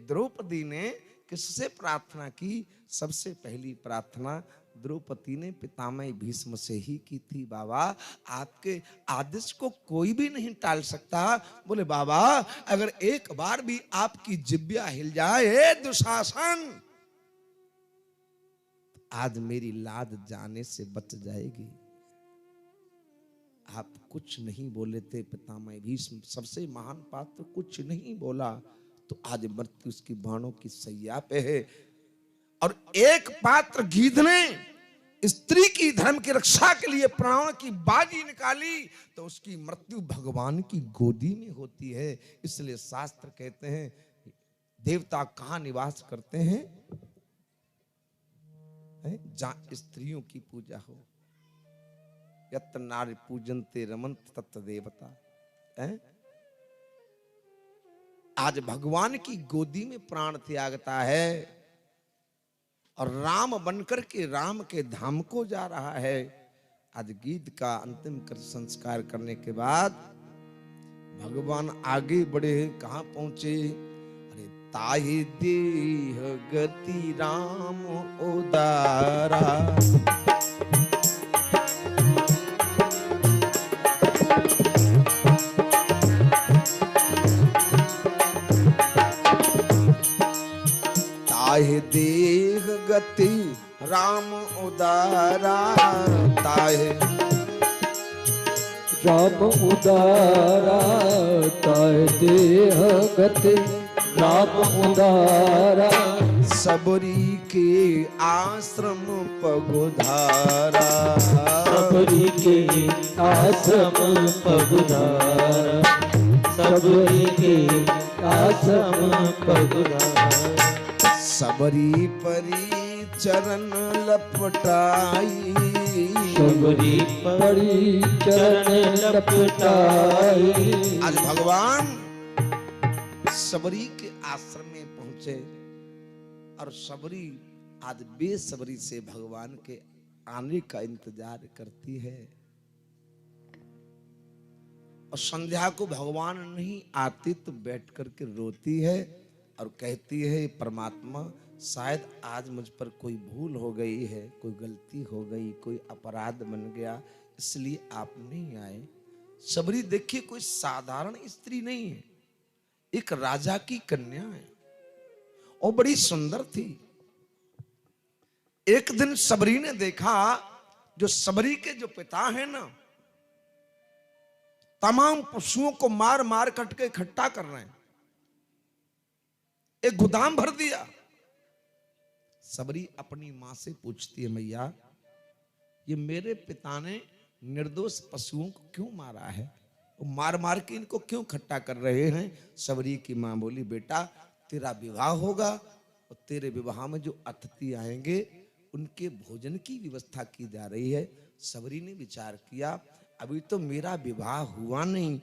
द्रौपदी ने किससे प्रार्थना की? सबसे पहली प्रार्थना द्रौपदी ने पितामह भीष्म से ही की थी। बाबा, आपके आदेश को कोई भी नहीं टाल सकता। बोले बाबा, अगर एक बार भी आपकी जिब्या हिल जाए दुशासन, आज मेरी लाज जाने से बच जाएगी। आप कुछ नहीं बोले थे पितामह भीष्म, सबसे महान पात्र कुछ नहीं बोला, तो आज मृत्यु उसकी बाणों की सैया पे है। और एक पात्र गीध ने स्त्री की धर्म की रक्षा के लिए प्राणों की बाजी निकाली, तो उसकी मृत्यु भगवान की गोदी में होती है। इसलिए शास्त्र कहते हैं देवता कहाँ निवास करते हैं? जहां स्त्रियों की पूजा हो। यत्र नारी पूजन्ते रमन्ते तत्र देवता। आज भगवान की गोदी में प्राण त्यागता है और राम बनकर के राम के धाम को जा रहा है। आज गीध का अंतिम संस्कार करने के बाद भगवान आगे बढ़े, कहां पहुंचे? अरे ताहि देह गति राम उदारा, ताहि देह गति राम उदारा, ताहि राम उदारा, ताहि देह गति राम उदारा, सबरी के आश्रम पगुधारा, सबरी के आश्रम पगुधारा, सबरी के आश्रम पगुराए। सबरी परी चरण लपटाई, सबरी परी चरण लपटाई। आज भगवान सबरी के आश्रम में पहुंचे और सबरी आज बेसब्री से भगवान के आने का इंतजार करती है। और संध्या को भगवान नहीं आती तो बैठ करके रोती है और कहती है, परमात्मा शायद आज मुझ पर कोई भूल हो गई है, कोई गलती हो गई, कोई अपराध बन गया, इसलिए आप नहीं आए। सबरी देखिए कोई साधारण स्त्री नहीं है, एक राजा की कन्या है और बड़ी सुंदर थी। एक दिन सबरी ने देखा जो सबरी के जो पिता है ना, तमाम पशुओं को मार मार कट के इकट्ठा कर रहे हैं, एक गोदाम भर दिया। सबरी अपनी मां से पूछती है, मैया ये मेरे पिता ने निर्दोष पशुओं को क्यों मारा है, वो मार मार के इनको क्यों इकट्ठा कर रहे हैं। सबरी की मां बोली, बेटा तेरा विवाह होगा और तेरे विवाह में जो अतिथि आएंगे उनके भोजन की व्यवस्था की जा रही है। सबरी ने विचार किया, अभी तो मेरा विवाह हुआ नहीं,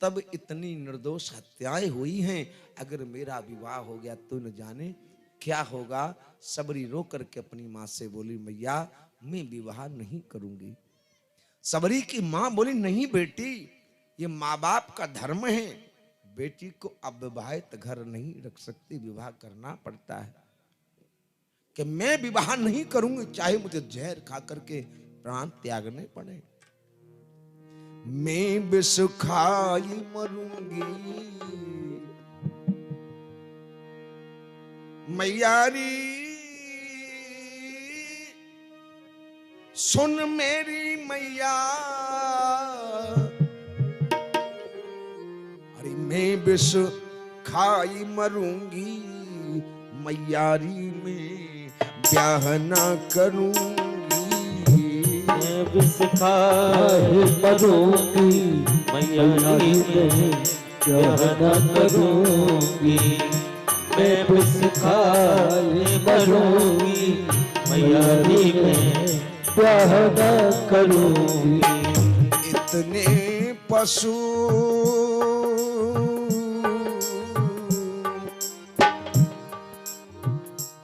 तब इतनी निर्दोष हत्याएं हुई हैं, अगर मेरा विवाह हो गया तो न जाने क्या होगा। सबरी रो करके अपनी मां से बोली, मैया मैं विवाह नहीं करूंगी। सबरी की मां बोली, नहीं बेटी, ये माँ बाप का धर्म है, बेटी को अविवाहित घर नहीं रख सकती, विवाह करना पड़ता है। कि मैं विवाह नहीं करूंगी, चाहे मुझे जहर खा करके प्राण त्यागने पड़े। मैं विष खाई मरूंगी मैयारी, सुन मेरी मैया, अरे मैं विष खाई मरूंगी मैयारी में ब्याह ना करूंगी। मैं विष खाए मरूंगी मैयारी में ब्याह न करूंगी। मैं विष खाए मरूंगी मैयारी में ब्याह न करूंगी। इतने पशु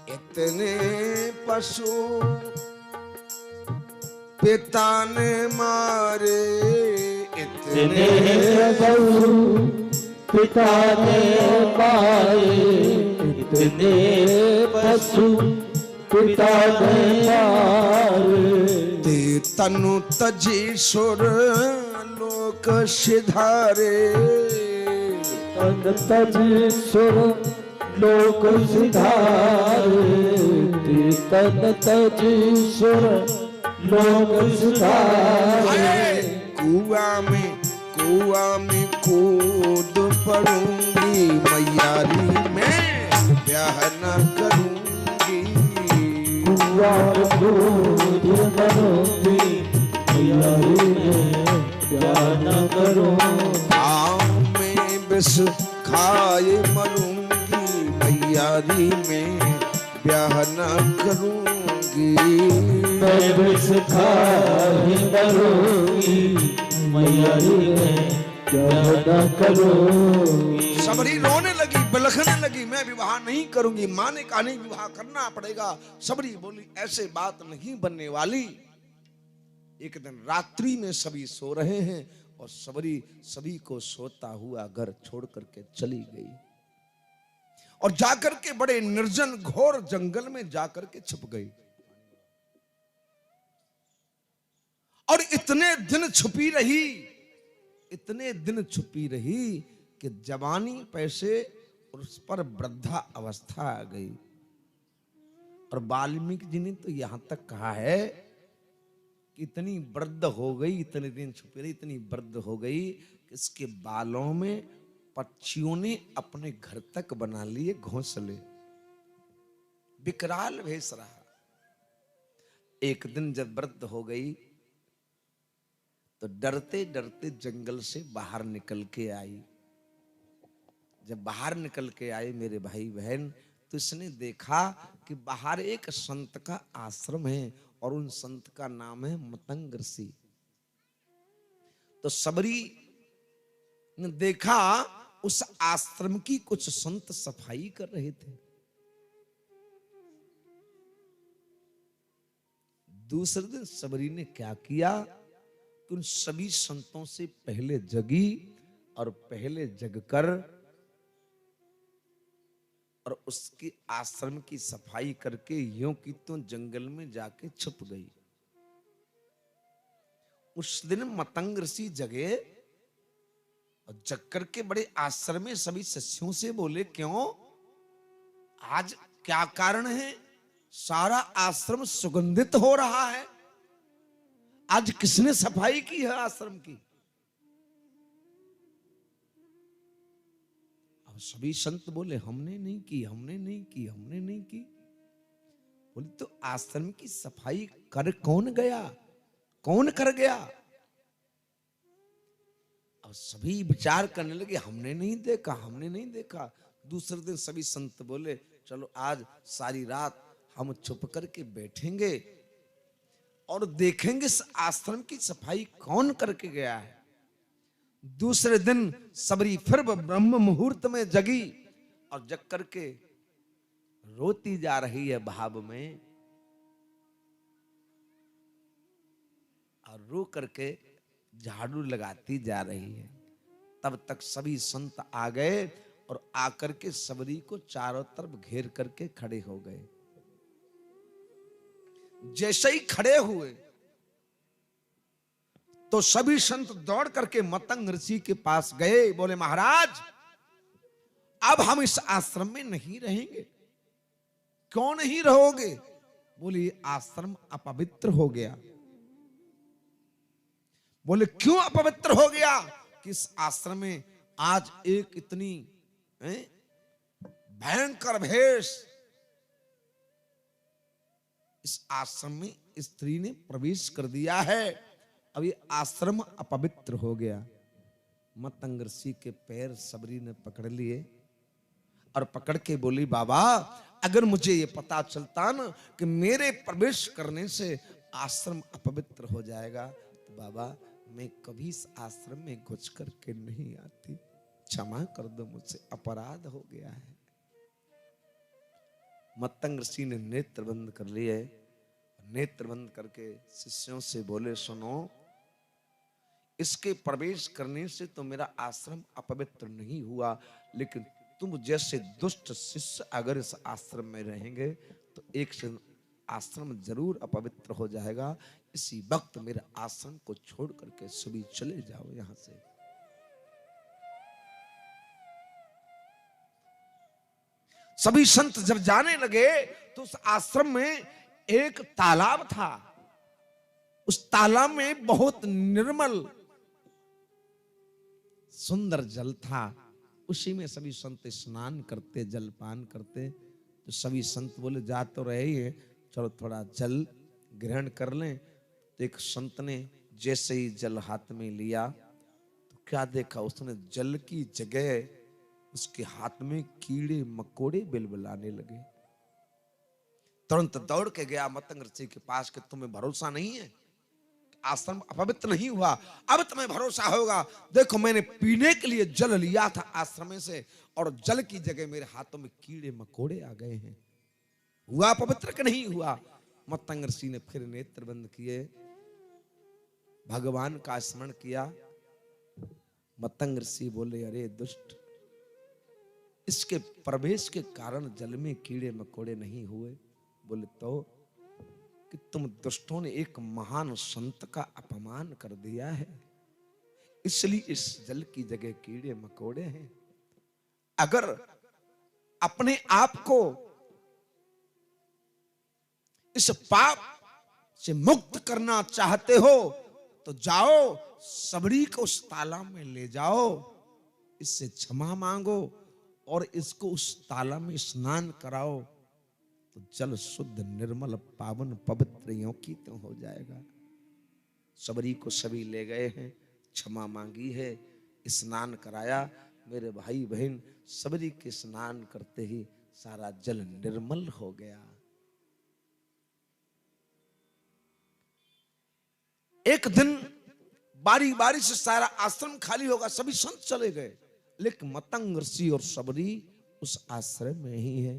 इतने पशु पिता ने मारे, इतने पशु पिता ने मारे, इतने पशु पिता ने मारे। ते तनु तजी सुर लोक सिधारे, तन तजी सुर लोक सिधारे। तन तजी सुर लोक सिधारे। कुआ में कूद पड़ूंगी मैयारी में ब्याह न करूंगी। कुआ में कूद पड़ूंगी मैयारी में ब्याह न करूंगी। मैं विष खाए मरूंगी मैयारी में ब्याह न करूंगी। मैं विष खाए मरूंगी मैयारी में ब्याह न करूंगी। सबरी रोने लगी, बिलखने लगी, मैं विवाह नहीं करूंगी। माँ ने कहा नहीं, विवाह करना पड़ेगा। सबरी बोली, ऐसे बात नहीं बनने वाली। एक दिन रात्रि में सभी सो रहे हैं और सबरी सभी को सोता हुआ घर छोड़ करके चली गई और जाकर के बड़े निर्जन घोर जंगल में जाकर के छुप गई। और इतने दिन छुपी रही, इतने दिन छुपी रही कि जवानी पैसे और उस पर वृद्धा अवस्था आ गई। और वाल्मीकि जी ने तो यहां तक कहा है कि इतनी वृद्ध हो गई, इतने दिन छुपी रही, इतनी वृद्ध हो गई कि इसके बालों में पक्षियों ने अपने घर तक बना लिए घोंसले। विकराल भेष रहा। एक दिन जब वृद्ध हो गई तो डरते डरते जंगल से बाहर निकल के आई। जब बाहर निकल के आए मेरे भाई बहन, तो इसने देखा कि बाहर एक संत का आश्रम है और उन संत का नाम है मतंग ऋषि। तो सबरी ने देखा उस आश्रम की कुछ संत सफाई कर रहे थे। दूसरे दिन सबरी ने क्या किया कि उन सभी संतों से पहले जगी और पहले जगकर और उसके आश्रम की सफाई करके यों की तो जंगल में जाके छुप गई। उस दिन मतंग ऋषि जगे और जग करके बड़े आश्रम में सभी शिष्यों से बोले, क्यों आज क्या कारण है? सारा आश्रम सुगंधित हो रहा है, आज किसने सफाई की है आश्रम की? अब सभी संत बोले, हमने नहीं की, हमने नहीं की, हमने नहीं की। बोले तो आश्रम की सफाई कर कौन गया, कौन कर गया? अब सभी विचार करने लगे, हमने नहीं देखा, हमने नहीं देखा। दूसरे दिन सभी संत बोले, चलो आज सारी रात हम छुप करके बैठेंगे और देखेंगे इस आश्रम की सफाई कौन करके गया है। दूसरे दिन सबरी फिर ब्रह्म मुहूर्त में जगी और जग करके रोती जा रही है भाव में, और रो करके झाड़ू लगाती जा रही है। तब तक सभी संत आ गए और आकर के सबरी को चारों तरफ घेर करके खड़े हो गए। जैसे ही खड़े हुए तो सभी संत दौड़ करके मतंग ऋषि के पास गए। बोले, महाराज अब हम इस आश्रम में नहीं रहेंगे। क्यों नहीं रहोगे? बोले, आश्रम अपवित्र हो गया। बोले, क्यों अपवित्र हो गया? कि इस आश्रम में आज एक इतनी भयंकर भेष इस आश्रम में स्त्री ने प्रवेश कर दिया है, अब ये आश्रम अपवित्र हो गया। मतंग ऋषि के पैर सबरी ने पकड़ लिए और पकड़ के बोली, बाबा अगर मुझे ये पता चलता ना कि मेरे प्रवेश करने से आश्रम अपवित्र हो जाएगा, तो बाबा मैं कभी इस आश्रम में घुस करके नहीं आती, क्षमा कर दो, मुझसे अपराध हो गया है। मतंग ऋषि ने नेत्र बंद कर लिए। नेत्र बंद करके शिष्यों से बोले, सुनो, इसके प्रवेश करने से तो मेरा आश्रम अपवित्र नहीं हुआ, लेकिन तुम जैसे दुष्ट शिष्य अगर इस आश्रम में रहेंगे तो एक आश्रम जरूर अपवित्र हो जाएगा। इसी वक्त मेरे आश्रम को छोड़ करके सभी चले जाओ यहां से। सभी संत जब जाने लगे तो उस आश्रम में एक तालाब था। उस तालाब में बहुत निर्मल सुंदर जल था। उसी में सभी संत स्नान करते, जलपान करते। तो सभी संत बोले, जा तो रहे ही है, चलो थोड़ा जल ग्रहण कर लें। तो एक संत ने जैसे ही जल हाथ में लिया तो क्या देखा, उसने जल की जगह उसके हाथ में कीड़े मकोड़े बिलबिलाने लगे। तुरंत दौड़ के गया मतंग ऋषि के पास कि तुम्हें भरोसा नहीं है, आश्रम अपवित्र नहीं हुआ, अब तुम्हें भरोसा होगा। देखो मैंने पीने के लिए जल लिया था आश्रम में से और जल की जगह मेरे हाथों में कीड़े मकोड़े आ गए हैं, हुआ पवित्र कि नहीं हुआ? मतंग ऋषि ने फिर नेत्र बंद किए, भगवान का स्मरण किया। मतंग ऋषि बोले, अरे दुष्ट, इसके प्रवेश के कारण जल में कीड़े मकोड़े नहीं हुए। बोले, तो कि तुम दुष्टों ने एक महान संत का अपमान कर दिया है, इसलिए इस जल की जगह कीड़े मकोड़े हैं। अगर अपने आप को इस पाप से मुक्त करना चाहते हो तो जाओ, सबरी को उस तालाब में ले जाओ, इससे क्षमा मांगो और इसको उस तालाब में स्नान कराओ, तो जल शुद्ध निर्मल पावन पवित्र यों की त्यों हो जाएगा। सबरी को सभी ले गए हैं, क्षमा मांगी है, स्नान कराया। मेरे भाई बहन, सबरी के स्नान करते ही सारा जल निर्मल हो गया। एक दिन बारी बारी से सारा आश्रम खाली होगा, सभी संत चले गए, लेकिन मतंग ऋषि और सबरी उस आश्रम में ही है।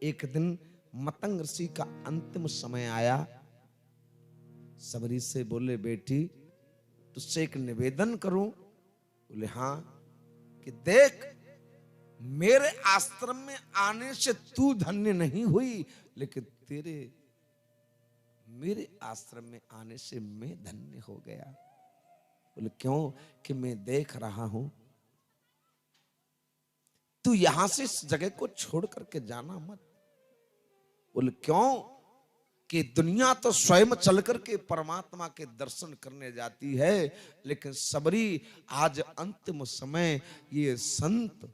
एक दिन मतंग ऋषि का अंतिम समय आया। सबरी से बोले, बेटी तुझसे एक निवेदन करूं? बोले हाँ। कि देख, मेरे आश्रम में आने से तू धन्य नहीं हुई, लेकिन मेरे आश्रम में आने से मैं धन्य हो गया। बोले क्यों? कि मैं देख रहा हूं तू यहां से इस जगह को छोड़ करके जाना मत। बोले क्यों? कि दुनिया तो स्वयं चल करके परमात्मा के दर्शन करने जाती है, लेकिन सबरी आज अंतिम समय ये संत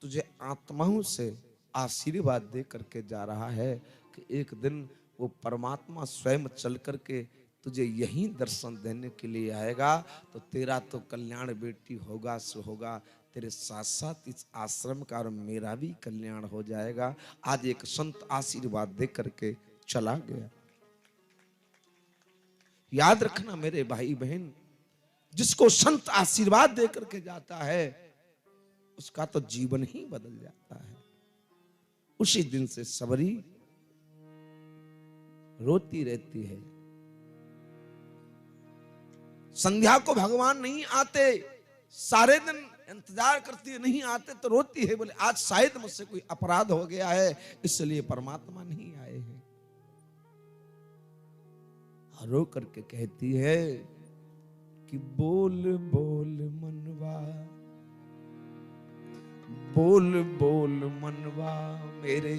तुझे आत्माओं से आशीर्वाद दे करके जा रहा है कि एक दिन वो परमात्मा स्वयं चल करके तुझे यहीं दर्शन देने के लिए आएगा, तो तेरा तो कल्याण बेटी होगा सो होगा, तेरे साथ साथ इस आश्रम का और मेरा भी कल्याण हो जाएगा। आज एक संत आशीर्वाद दे करके चला गया। याद रखना मेरे भाई बहन, जिसको संत आशीर्वाद दे करके जाता है उसका तो जीवन ही बदल जाता है। उसी दिन से सबरी रोती रहती है। संध्या को भगवान नहीं आते, सारे दिन इंतजार करती है, नहीं आते तो रोती है। बोले आज शायद मुझसे कोई अपराध हो गया है, इसलिए परमात्मा नहीं आए हैं। रो करके कहती है कि बोल बोल मनवा, बोल बोल मनवा मेरे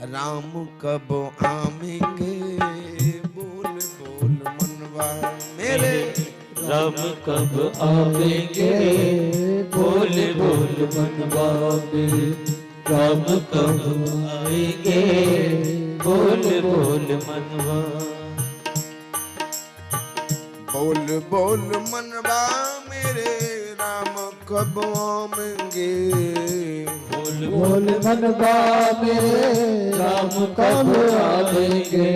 राम कब आवेंगे। बोल बोल मनवा मेरे राम कब आवेंगे। बोल बोल मनवा मेरे राम कब आएंगे। बोल बोल मनवा, बोल बोल मनवा मेरे राम कब आवेंगे। बोल बोल मनवा मेरे राम कब आवेंगे।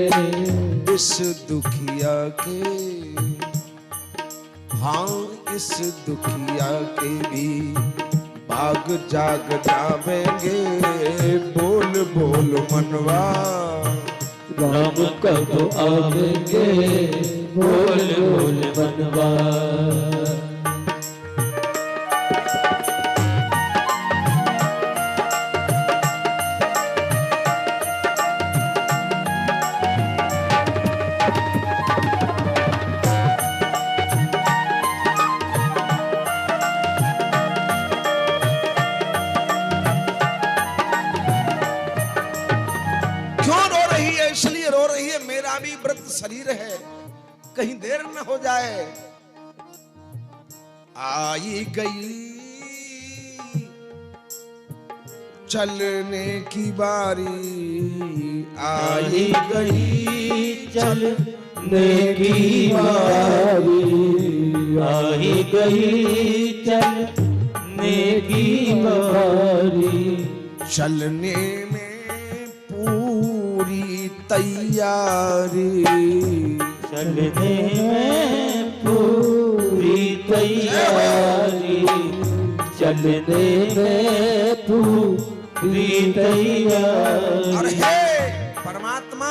इस दुखिया के, हाँ इस दुखिया के भी भाग जाग जावेंगे। बोल बोल मनवा राम कब आवेंगे। बोल बोल मनवा, शरीर है, कहीं देर न हो जाए। आई गई चलने की बारी, आई गई चलने की बारी। आई गई चलने की बारी। चलने में पूरी तैयारी। चलने में पूरी तैयारी। चलने में पूरी तैयारी। और हे परमात्मा,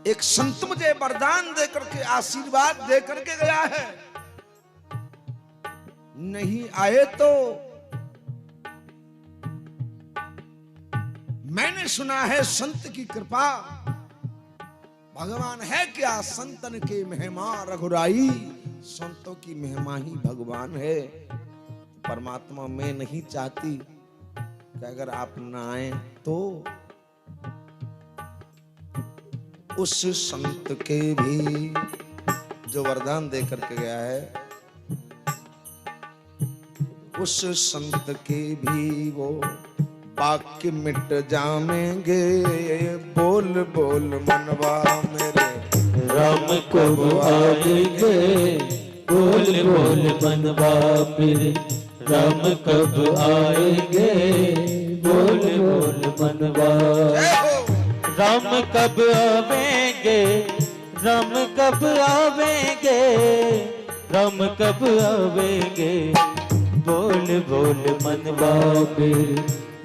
एक संत मुझे वरदान दे करके आशीर्वाद दे करके गया है, नहीं आए तो मैंने सुना है संत की कृपा। भगवान है क्या संतन के महिमा रघुराई। संतों की महिमा ही भगवान है। परमात्मा मैं नहीं चाहती कि अगर आप ना आए तो उस संत के भी जो वरदान दे करके गया है, उस संत के भी वो वाक्य मिट जाएंगे। बोल बोल मनवा मेरे राम कब आएंगे, बोल बोल बनवा मेरे, राम कब आएंगे, बोल बोल बनवा। राम कब आवेंगे, राम कब आवेंगे, राम कब आवेंगे, बोल बोल मनवा मेरे,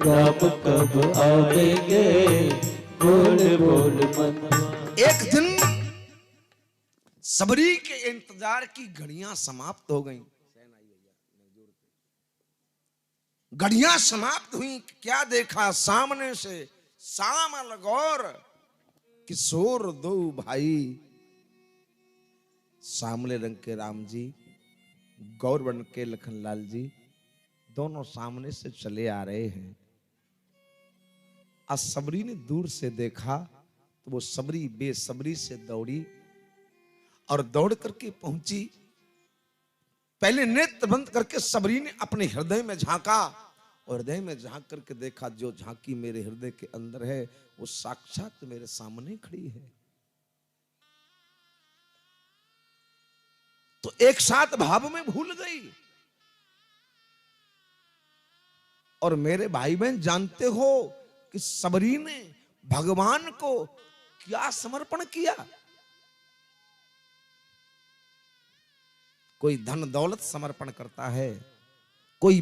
राम कब आवेंगे, बोल बोल मनवा। एक दिन सबरी के इंतजार की घड़ियां समाप्त हो गईं। घड़ियां समाप्त हुई, क्या देखा सामने से, श्यामल गौर किशोर दो भाई, सामले रंग के राम जी, गौर बन के लखनलाल जी, दोनों सामने से चले आ रहे हैं। आज सबरी ने दूर से देखा तो वो सबरी बेसब्री से दौड़ी और दौड़ करके पहुंची। पहले नेत्र बंद करके सबरी ने अपने हृदय में झांका और हृदय में झांक करके देखा जो झांकी मेरे हृदय के अंदर है वो साक्षात मेरे सामने खड़ी है। तो एक साथ भाव में भूल गई। और मेरे भाई बहन जानते हो कि सबरी ने भगवान को क्या समर्पण किया। कोई धन दौलत समर्पण करता है, कोई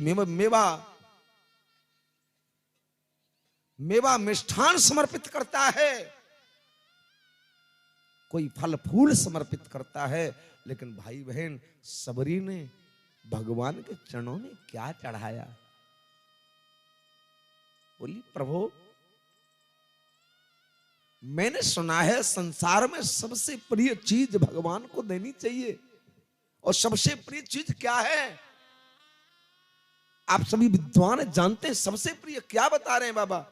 मेवा मिष्ठान समर्पित करता है, कोई फल फूल समर्पित करता है, लेकिन भाई बहन सबरी ने भगवान के चरणों में क्या चढ़ाया। बोली प्रभु मैंने सुना है संसार में सबसे प्रिय चीज भगवान को देनी चाहिए। और सबसे प्रिय चीज क्या है? आप सभी विद्वान जानते हैं सबसे प्रिय क्या बता रहे हैं बाबा?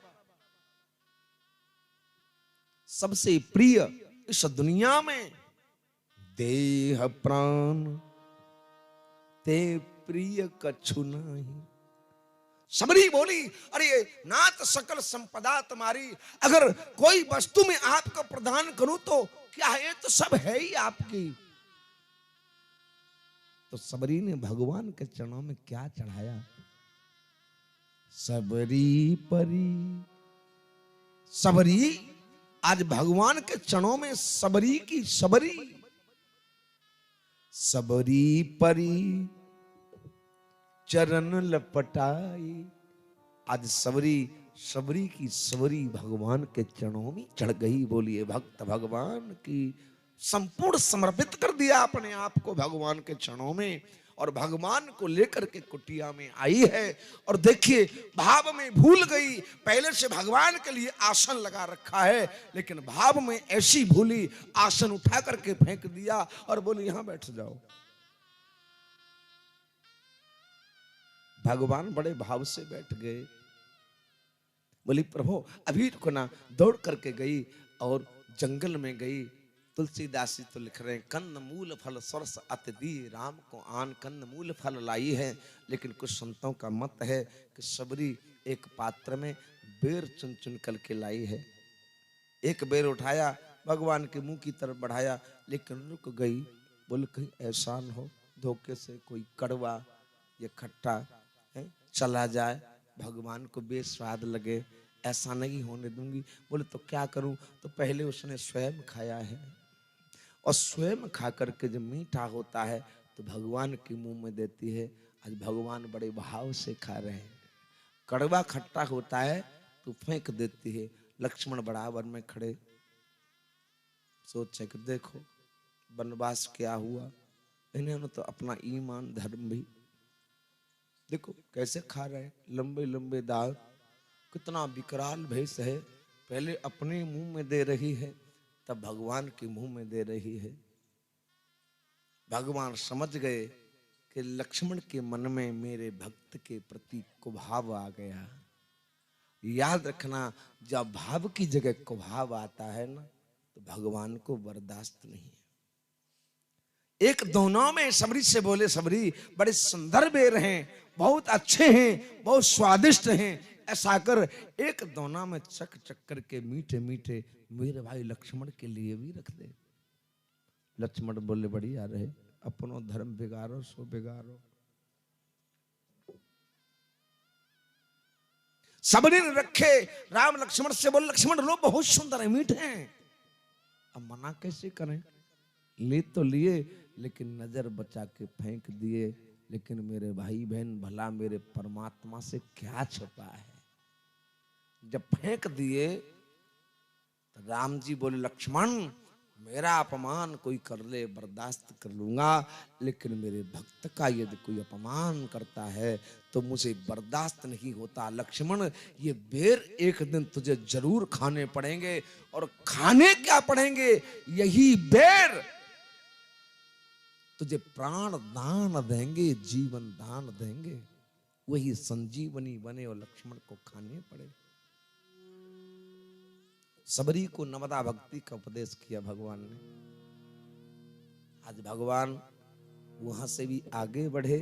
सबसे प्रिय इस दुनिया में देह प्राण ते प्रिय कछु नहीं। सबरी बोली अरे नाथ सकल संपदा तुम्हारी, अगर कोई वस्तु में आपको प्रदान करूं तो क्या है? तो सब है ही आपकी। तो सबरी ने भगवान के चरणों में क्या चढ़ाया? सबरी परी। सबरी आज भगवान के चरणों में सबरी की सबरी, सबरी परी चरण लपटाई। आज सबरी सबरी की सबरी भगवान के चरणों में चढ़ गई। बोलिए भक्त भगवान की संपूर्ण समर्पित कर दिया अपने आप को भगवान के चरणों में और भगवान को लेकर के कुटिया में आई है। और देखिए भाव में भूल गई। पहले से भगवान के लिए आसन लगा रखा है, लेकिन भाव में ऐसी भूली आसन उठा करके फेंक दिया और बोली यहां बैठ जाओ। भगवान बड़े भाव से बैठ गए। बोली प्रभु अभी रुको ना। दौड़ करके गई और जंगल में गई। तुलसीदास जी तो लिख रहे हैं कंद मूल फल सरस अति दी, राम को आन कंद मूल फल लाई है। लेकिन कुछ संतों का मत है कि सबरी एक पात्र में बेर चुन चुन करके लाई है। एक बेर उठाया भगवान के मुंह की तरफ बढ़ाया, लेकिन रुक गई। बोले कहीं ऐसा न हो धोखे से कोई कड़वा या खट्टा चला जाए, भगवान को बेस्वाद लगे, ऐसा नहीं होने दूंगी। बोले तो क्या करूं? तो पहले उसने स्वयं खाया है और स्वयं खा करके जब मीठा होता है तो भगवान के मुंह में देती है। आज भगवान बड़े भाव से खा रहे हैं। कड़वा खट्टा होता है तो फेंक देती है। लक्ष्मण बराबर में खड़े सोचे कि देखो वनवास क्या हुआ, इन्होंने तो अपना ईमान धर्म भी देखो कैसे खा रहे हैं। लंबे लंबे दांत, कितना विकराल भेष है। पहले अपने मुंह में दे रही है, तब भगवान के मुंह में दे रही है। भगवान समझ गए कि लक्ष्मण के मन में मेरे भक्त के प्रति कुभाव आ गया। याद रखना जब भाव की जगह कुभाव आता है ना तो भगवान को बर्दाश्त नहीं है। एक दोनों में सबरी से बोले सबरी बड़े सुंदर बेर हैं, बहुत अच्छे हैं, बहुत स्वादिष्ट हैं, ऐसा कर एक दोना में चक चक करके मीठे मीठे मेरे भाई लक्ष्मण के लिए भी रख दे। लक्ष्मण बोले बढ़िया रहे, अपनो धर्म बिगाड़ो सो बिगाड़ो। सबने रखे, राम लक्ष्मण से बोले लक्ष्मण लो बहुत सुंदर है, मीठे हैं। अब मना कैसे करें, ले तो लिए लेकिन नजर बचा के फेंक दिए। लेकिन मेरे भाई बहन भला मेरे परमात्मा से क्या छुपा है। जब फेंक दिए तो राम जी बोले लक्ष्मण मेरा अपमान कोई कर ले बर्दाश्त कर लूंगा, लेकिन मेरे भक्त का यदि कोई अपमान करता है तो मुझे बर्दाश्त नहीं होता। लक्ष्मण ये बेर एक दिन तुझे जरूर खाने पड़ेंगे, और खाने क्या पड़ेंगे, यही बेर तुझे प्राण दान देंगे, जीवन दान देंगे, वही संजीवनी बने और लक्ष्मण को खाने पड़े। सबरी को नर्मदा भक्ति का उपदेश किया भगवान ने। आज भगवान वहां से भी आगे बढ़े।